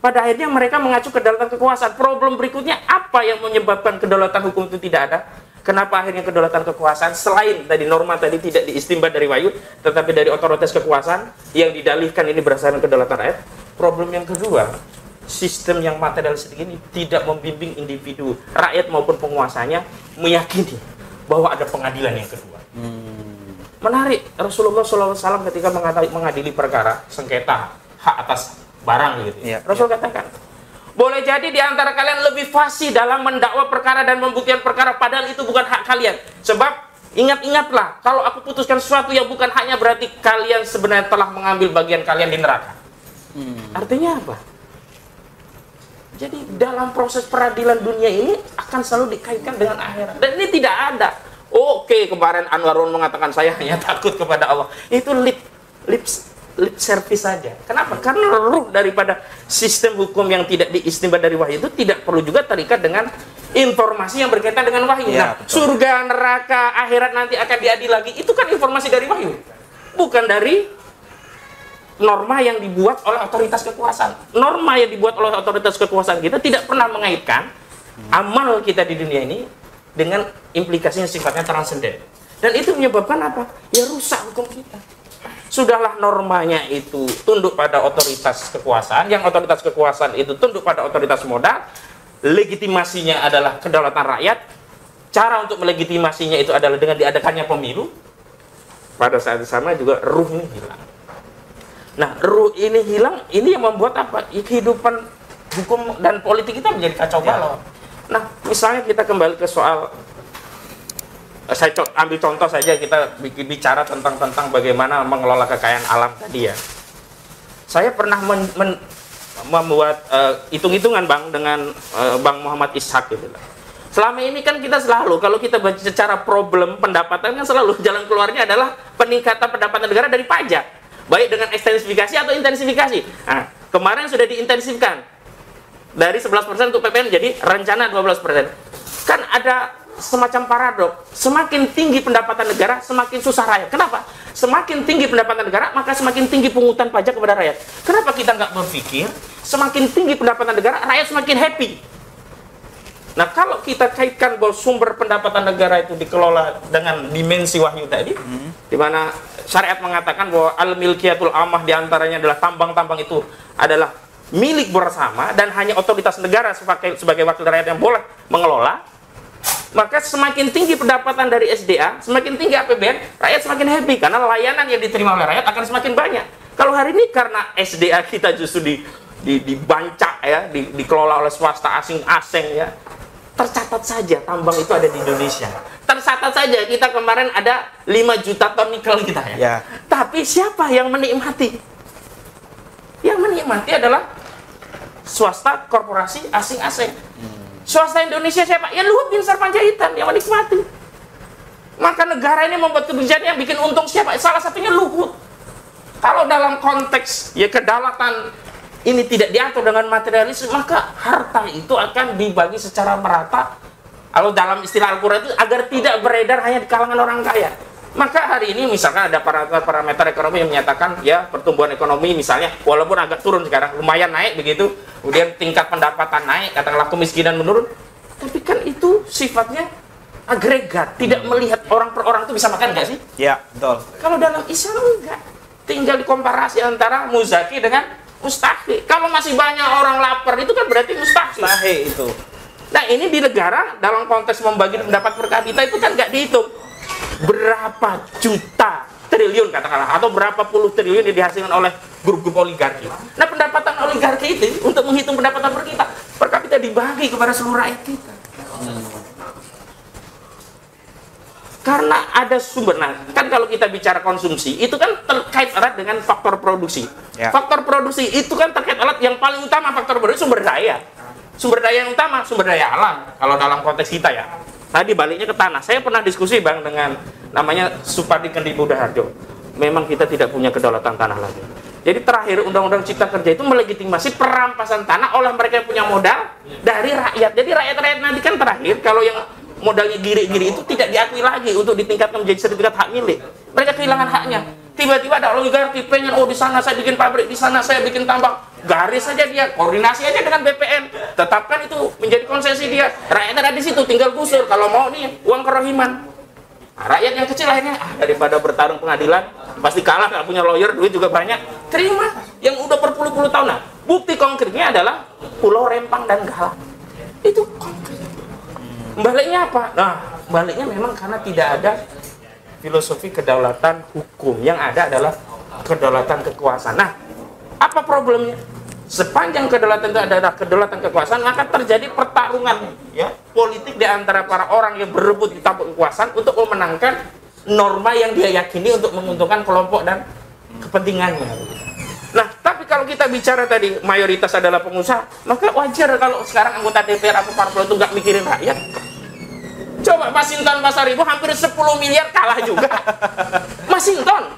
Pada akhirnya mereka mengacu kedaulatan kekuasaan. Problem berikutnya, apa yang menyebabkan kedaulatan hukum itu tidak ada? Kenapa akhirnya kedaulatan kekuasaan selain tadi norma tadi tidak diistimbat dari wahyu, tetapi dari otoritas kekuasaan yang didalihkan ini berdasarkan kedaulatan rakyat? Problem yang kedua, sistem yang materialistik ini tidak membimbing individu, rakyat maupun penguasanya meyakini bahwa ada pengadilan yang kedua. Menarik, Rasulullah SAW ketika mengadili perkara sengketa hak atas barang gitu. Rasul katakan, boleh jadi di antara kalian lebih fasih dalam mendakwa perkara dan membuktikan perkara, padahal itu bukan hak kalian. Sebab ingat-ingatlah, kalau aku putuskan sesuatu yang bukan haknya, berarti kalian sebenarnya telah mengambil bagian kalian di neraka. Artinya apa? Jadi dalam proses peradilan dunia ini akan selalu dikaitkan dengan akhirat. Dan ini tidak ada. Oke, kemarin Anwarul mengatakan saya hanya takut kepada Allah. Itu lip service saja. Kenapa? Karena ruh daripada sistem hukum yang tidak diistimbat dari wahyu itu tidak perlu juga terikat dengan informasi yang berkaitan dengan wahyu. Nah, surga, neraka, akhirat nanti akan diadil lagi, itu kan informasi dari wahyu, bukan dari norma yang dibuat oleh otoritas kekuasaan. Norma yang dibuat oleh otoritas kekuasaan kita tidak pernah mengaitkan amal kita di dunia ini dengan implikasinya sifatnya transenden. Dan itu menyebabkan apa? Ya rusak hukum kita. Sudahlah normanya itu tunduk pada otoritas kekuasaan, yang otoritas kekuasaan itu tunduk pada otoritas modal, legitimasinya adalah kedaulatan rakyat, cara untuk melegitimasinya itu adalah dengan diadakannya pemilu. Pada saat yang sama juga ruh ini hilang. Nah, ruh ini hilang, ini yang membuat apa? Kehidupan hukum dan politik kita menjadi kacau balau. Nah, misalnya kita kembali ke soal, saya ambil contoh saja, kita bicara tentang bagaimana mengelola kekayaan alam tadi ya. Saya pernah membuat hitung-hitungan Bang dengan Bang Muhammad Ishak gitu. Selama ini kan kita selalu, kalau kita baca secara problem pendapatan kan selalu jalan keluarnya adalah peningkatan pendapatan negara dari pajak, baik dengan ekstensifikasi atau intensifikasi. Nah, kemarin sudah diintensifkan dari 11% untuk PPN jadi rencana 12%. Kan ada semacam paradok, semakin tinggi pendapatan negara semakin susah rakyat. Kenapa? Semakin tinggi pendapatan negara maka semakin tinggi pungutan pajak kepada rakyat. Kenapa kita nggak berpikir semakin tinggi pendapatan negara rakyat semakin happy? Nah, kalau kita kaitkan bahwa sumber pendapatan negara itu dikelola dengan dimensi wahyu tadi, di mana syariat mengatakan bahwa al-milkiyatul amah diantaranya adalah tambang-tambang itu adalah milik bersama dan hanya otoritas negara sebagai wakil rakyat yang boleh mengelola, maka semakin tinggi pendapatan dari SDA, semakin tinggi APBN, rakyat semakin happy karena layanan yang diterima oleh rakyat akan semakin banyak. Kalau hari ini karena SDA kita justru dibancak ya, dikelola oleh swasta asing-asing ya, tercatat saja tambang itu ada di Indonesia. Tercatat saja kita kemarin ada 5 juta ton nikel kita ya. Tapi siapa yang menikmati? Yang menikmati adalah swasta korporasi asing-asing. Swasta Indonesia siapa? Ya Luhut bin Sarpanjaitan yang menikmati. Maka negara ini membuat kebijakan yang bikin untung siapa? Salah satunya Luhut. Kalau dalam konteks ya kedaulatan ini tidak diatur dengan materialisme, maka harta itu akan dibagi secara merata. Kalau dalam istilah Al-Quran itu agar tidak beredar hanya di kalangan orang kaya. Maka hari ini misalkan ada parameter ekonomi yang menyatakan ya pertumbuhan ekonomi misalnya walaupun agak turun sekarang lumayan naik begitu, kemudian tingkat pendapatan naik, katakanlah kemiskinan menurun, tapi kan itu sifatnya agregat, tidak melihat orang per orang itu bisa makan nggak sih? Ya, betul. Kalau dalam Islam enggak, tinggal dikomparasi antara muzaki dengan mustahil. Kalau masih banyak orang lapar itu kan berarti mustahil. Mustahil itu. Nah, ini di negara dalam konteks membagi pendapat per kapita itu kan nggak dihitung. Berapa juta triliun katakanlah atau berapa puluh triliun yang dihasilkan oleh grup-grup oligarki. Nah, pendapatan oligarki itu untuk menghitung pendapatan per kapita dibagi kepada seluruh rakyat kita. Karena ada sumber. Nah, kan kalau kita bicara konsumsi itu kan terkait erat dengan faktor produksi. Faktor produksi itu kan terkait erat, yang paling utama faktor produksi sumber daya. Sumber daya yang utama sumber daya alam kalau dalam konteks kita ya. Tadi baliknya ke tanah. Saya pernah diskusi Bang dengan namanya Supadi Kendi Budaharjo. Memang kita tidak punya kedaulatan tanah lagi. Jadi terakhir Undang-Undang Cipta Kerja itu melegitimasi perampasan tanah oleh mereka yang punya modal dari rakyat. Jadi rakyat-rakyat nanti kan terakhir kalau yang modalnya giri-giri itu tidak diakui lagi untuk ditingkatkan menjadi sertifikat hak milik. Mereka kehilangan haknya. Tiba-tiba ada oligarki pengen, oh di sana saya bikin pabrik, di sana saya bikin tambang. garis saja dia, koordinasi aja dengan BPN, tetapkan itu menjadi konsesi dia. Rakyat ada di situ, tinggal gusur kalau mau nih uang kerohiman. Nah, rakyat yang kecil akhirnya daripada bertarung pengadilan, pasti kalah, nggak punya lawyer, duit juga banyak, terima yang udah berpuluh-puluh tahun. Nah, bukti konkretnya adalah Pulau Rempang dan Galang. Itu konkret. Baliknya apa? Nah, baliknya memang karena tidak ada filosofi kedaulatan hukum, yang ada adalah kedaulatan kekuasaan. Nah, apa problemnya? Sepanjang kedaulatan itu adalah kedaulatan kekuasaan, maka terjadi pertarungan ya politik di antara para orang yang berebut di tampuk kekuasaan untuk memenangkan norma yang dia yakini untuk menguntungkan kelompok dan kepentingannya. Nah, tapi kalau kita bicara tadi mayoritas adalah pengusaha, maka wajar kalau sekarang anggota DPR atau parpol itu nggak mikirin rakyat. Coba Masinton Pasaribu hampir 10 miliar kalah juga. Masinton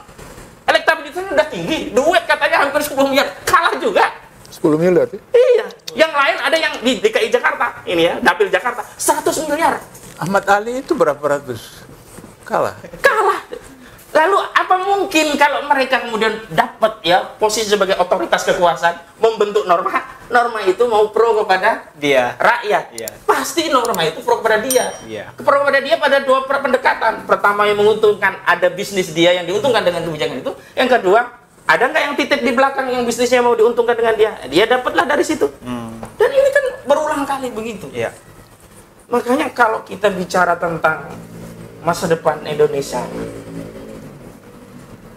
elektabilitasnya udah tinggi, duit katanya hampir 10 miliar, kalah juga. 10 miliar ya? Iya, yang lain ada yang di DKI Jakarta, ini ya, Dapil Jakarta, 100 miliar. Ahmad Ali itu berapa ratus? Kalah. Kalah. Lalu apa mungkin kalau mereka kemudian dapat ya posisi sebagai otoritas kekuasaan, membentuk norma itu mau pro kepada dia rakyat. Iya. Pasti norma itu pro kepada dia. Iya. Pro kepada dia pada dua pendekatan. Pertama yang menguntungkan, ada bisnis dia yang diuntungkan dengan kebijakan itu. Yang kedua, ada nggak yang titip di belakang yang bisnisnya mau diuntungkan dengan dia? Dia dapatlah dari situ. Dan ini kan berulang kali begitu. Iya. Makanya kalau kita bicara tentang masa depan Indonesia,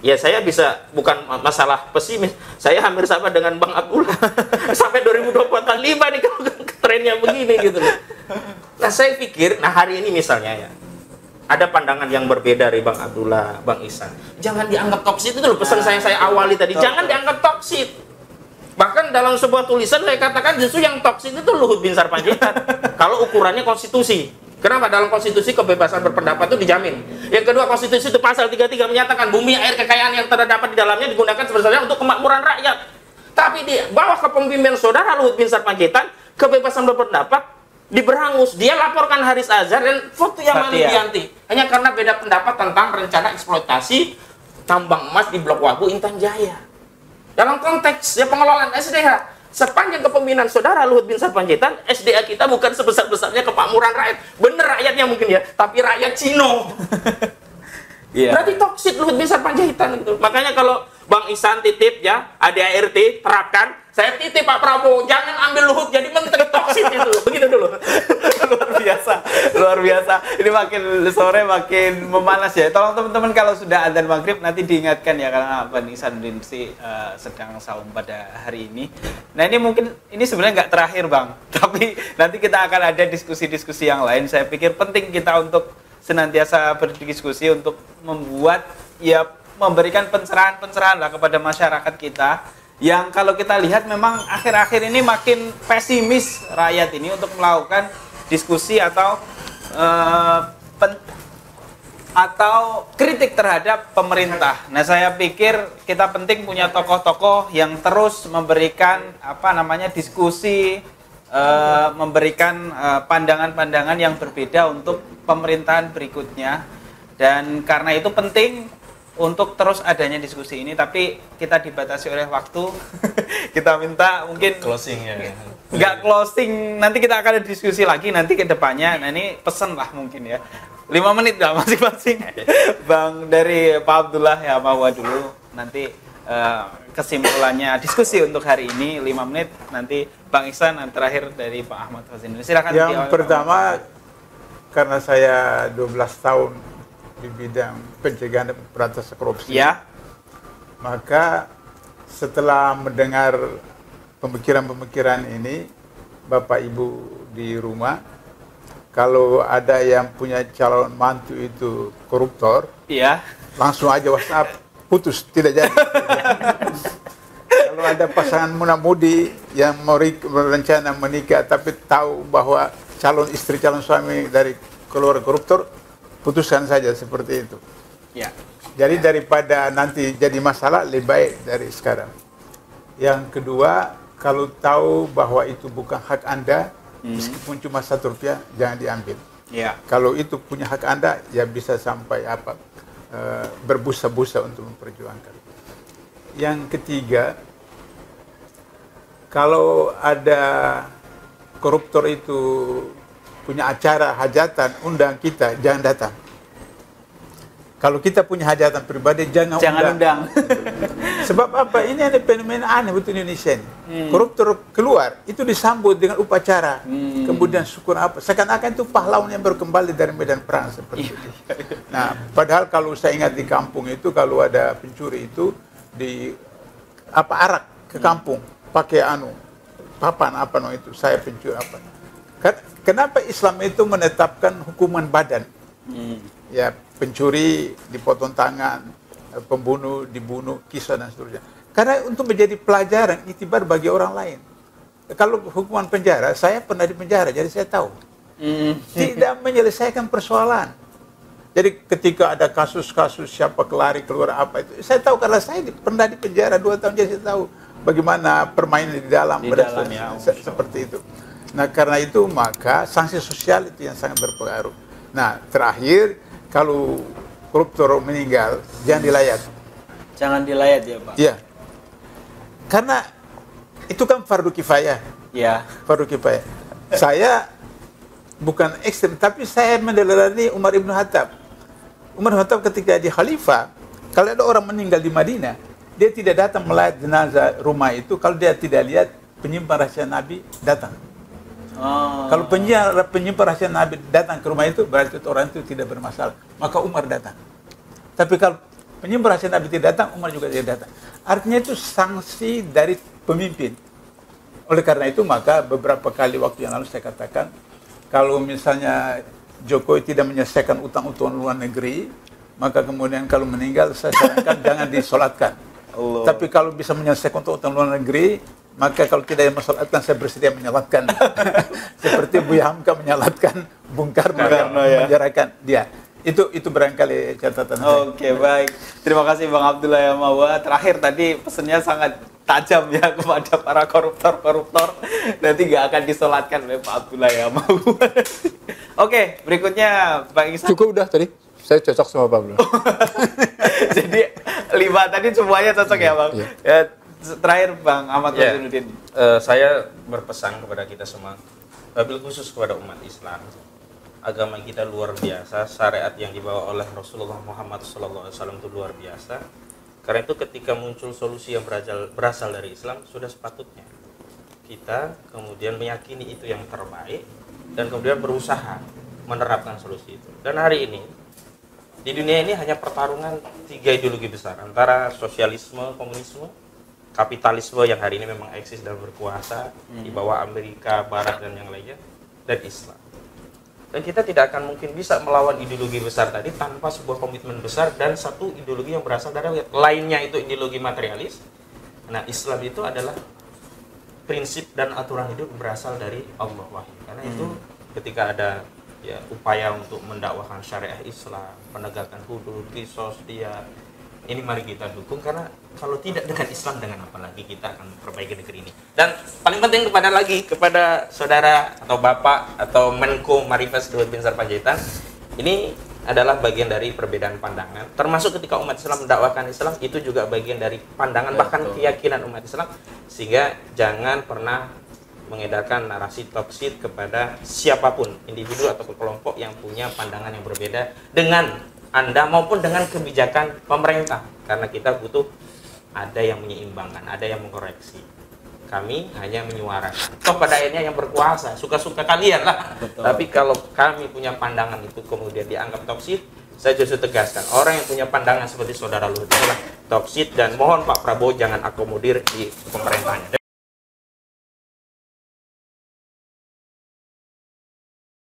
ya saya bisa, bukan masalah pesimis, saya hampir sama dengan Bang Abdullah. Sampai 2025 nih kalau trennya begini gitu loh. Nah saya pikir, nah hari ini misalnya ya, ada pandangan yang berbeda dari Bang Abdullah, Bang Ihsan. Jangan dianggap toksit, itu loh pesan saya awali tadi, jangan dianggap toksit. Bahkan dalam sebuah tulisan saya katakan justru yang toksit itu Luhut Bin Sarpanjaitan. Kalau ukurannya konstitusi. Kenapa? Dalam konstitusi kebebasan berpendapat itu dijamin. Yang kedua, konstitusi itu pasal 33 menyatakan bumi, air, kekayaan yang terdapat di dalamnya digunakan sebesar-besarnya untuk kemakmuran rakyat. Tapi di bawah kepemimpinan saudara Luhut Bin Sarpanjaitan, kebebasan berpendapat diberangus. Dia laporkan Haris Azhar dan foto yang Malidianti. Hanya karena beda pendapat tentang rencana eksploitasi tambang emas di Blok Wabu Intan Jaya. Dalam konteks ya pengelolaan SDA, sepanjang kepemimpinan saudara Luhut Bin Sarpanjaitan, SDA kita bukan sebesar-besarnya kemakmuran rakyat. Bener rakyatnya mungkin ya, tapi rakyat Cino. Yeah. Berarti toksit Luhut Bin Sarpanjaitan gitu. Makanya kalau Bang Ihsan titip ya, ADART terapkan, saya titip Pak Prabowo, jangan ambil Luhut jadi menteri, toksit itu. Begitu dulu. Luar biasa. Ini makin sore makin memanas ya. Tolong teman-teman kalau sudah adzan maghrib nanti diingatkan ya, karena Bang Ihsanuddin sedang saum pada hari ini. Nah ini mungkin ini sebenarnya nggak terakhir Bang, tapi nanti kita akan ada diskusi-diskusi yang lain. Saya pikir penting kita untuk senantiasa berdiskusi untuk membuat ya memberikan pencerahan-pencerahan lah kepada masyarakat kita. Yang kalau kita lihat memang akhir-akhir ini makin pesimis rakyat ini untuk melakukan diskusi atau kritik terhadap pemerintah. Nah, saya pikir kita penting punya tokoh-tokoh yang terus memberikan diskusi, memberikan pandangan-pandangan yang berbeda untuk pemerintahan berikutnya. Dan karena itu penting untuk terus adanya diskusi ini, tapi kita dibatasi oleh waktu. Kita minta mungkin closing ya. Nggak closing, nanti kita akan ada diskusi lagi nanti ke depannya. Nah ini pesen lah mungkin ya, 5 menit lah masing-masing. Bang dari Pak Abdullah ya Mahwa dulu, nanti kesimpulannya diskusi untuk hari ini 5 menit, nanti Bang Ihsan, dan terakhir dari Pak Ahmad Fauzin. Silakan. Yang pertama, karena saya 12 tahun di bidang pencegahan dan pemberantasan korupsi, ya, maka setelah mendengar pemikiran-pemikiran ini, Bapak Ibu di rumah, kalau ada yang punya calon mantu itu koruptor, ya, langsung aja WhatsApp, putus, tidak jadi. Kalau ada pasangan muda-mudi yang mau berencana menikah tapi tahu bahwa calon istri, calon suami dari keluarga koruptor, putuskan saja seperti itu. Ya. Jadi daripada nanti jadi masalah, lebih baik dari sekarang. Yang kedua, kalau tahu bahwa itu bukan hak Anda, meskipun cuma Rp1, jangan diambil. Ya. Kalau itu punya hak Anda, ya bisa sampai berbusa-busa untuk memperjuangkan. Yang ketiga, kalau ada koruptor itu punya acara hajatan, undang kita, jangan datang. Kalau kita punya hajatan pribadi, jangan undang. Sebab apa? Ini ada fenomena aneh betul Indonesia ini. Koruptor keluar, itu disambut dengan upacara. Kemudian syukur apa? Seakan-akan itu pahlawan yang baru kembali dari medan perang seperti itu. Nah, padahal kalau saya ingat di kampung itu, kalau ada pencuri itu, arak ke kampung, pakai papan itu, saya pencuri apa. Kenapa Islam itu menetapkan hukuman badan? Ya, pencuri dipotong tangan, pembunuh dibunuh, kisah dan seterusnya. Karena untuk menjadi pelajaran, iktibar bagi orang lain. Kalau hukuman penjara, saya pernah di penjara, jadi saya tahu. Tidak menyelesaikan persoalan. Jadi ketika ada kasus-kasus siapa kelari keluar apa itu, saya tahu karena saya pernah di penjara 2 tahun, jadi saya tahu bagaimana permainan di dalam ya, seperti itu. Nah, karena itu maka sanksi sosial itu yang sangat berpengaruh. Nah, terakhir, kalau koruptor meninggal, jangan dilayat. Jangan dilayat ya, Pak? Iya. Karena itu kan fardu kifayah. Iya. Fardu kifayah. Saya bukan ekstrem, tapi saya meneladani Umar Ibn Khattab. Umar Ibn Khattab ketika di khalifah, kalau ada orang meninggal di Madinah, dia tidak datang melayat jenazah rumah itu, kalau dia tidak lihat penyimpan rahasia Nabi datang. Kalau penyimpan rahasia Nabi datang ke rumah itu, berarti orang itu tidak bermasalah. Maka Umar datang. Tapi kalau penyimpan rahasia Nabi tidak datang, Umar juga tidak datang. Artinya itu sanksi dari pemimpin. Oleh karena itu, maka beberapa kali waktu yang lalu saya katakan, kalau misalnya Jokowi tidak menyelesaikan utang-utang luar negeri, maka kemudian kalau meninggal, saya sarankan jangan disolatkan. Tapi kalau bisa menyelesaikan utang luar negeri, maka kalau tidak menyolatkan, saya bersedia menyolatkan. Seperti Buya Hamka menyolatkan Bung Karno yang menjarakan dia. Itu barangkali catatan saya. Oke, baik. Terima kasih Bang Abdullah Yamawa. Terakhir tadi pesannya sangat tajam ya kepada para koruptor. Nanti nggak akan disolatkan oleh Pak Abdullah Yamawa. Oke, berikutnya Bang Ihsan. Cukup udah tadi. Saya cocok sama Pak Abdullah. Jadi 5 tadi semuanya cocok ya, Bang? Ya. Terakhir Bang Ahmad Wazinuddin. Saya berpesan kepada kita semua, wabil khusus kepada umat Islam. Agama kita luar biasa, syariat yang dibawa oleh Rasulullah Muhammad SAW itu luar biasa. Karena itu ketika muncul solusi yang berasal dari Islam, sudah sepatutnya kita kemudian meyakini itu yang terbaik dan kemudian berusaha menerapkan solusi itu. Dan hari ini di dunia ini hanya pertarungan 3 ideologi besar, antara sosialisme, komunisme, kapitalisme yang hari ini memang eksis dan berkuasa di bawah Amerika, Barat dan yang lainnya, dan Islam. Dan kita tidak akan mungkin bisa melawan ideologi besar tadi tanpa sebuah komitmen besar dan satu ideologi yang berasal dari lainnya, itu ideologi materialis. Nah, Islam itu adalah prinsip dan aturan hidup berasal dari Allah wahyu. Karena itu ketika ada upaya untuk mendakwahkan syariah Islam, penegakan hudud, qisas, dia, ini mari kita dukung, karena kalau tidak dengan Islam, dengan apa lagi kita akan memperbaiki negeri ini. Dan paling penting kepada saudara atau bapak atau Menko Marifest Luhut Binsar Panjaitan, ini adalah bagian dari perbedaan pandangan. Termasuk ketika umat Islam mendakwahkan Islam, itu juga bagian dari pandangan bahkan keyakinan umat Islam. Sehingga jangan pernah mengedarkan narasi toksik kepada siapapun, individu atau kelompok yang punya pandangan yang berbeda dengan Anda maupun dengan kebijakan pemerintah, karena kita butuh ada yang menyeimbangkan, ada yang mengkoreksi. Kami hanya menyuarakan. Toh pada akhirnya yang berkuasa, suka-suka kalian lah. Betul. Tapi kalau kami punya pandangan itu kemudian dianggap toksik, saya justru tegaskan, orang yang punya pandangan seperti saudara Luhut adalah toksik, dan mohon Pak Prabowo jangan akomodir di pemerintahnya.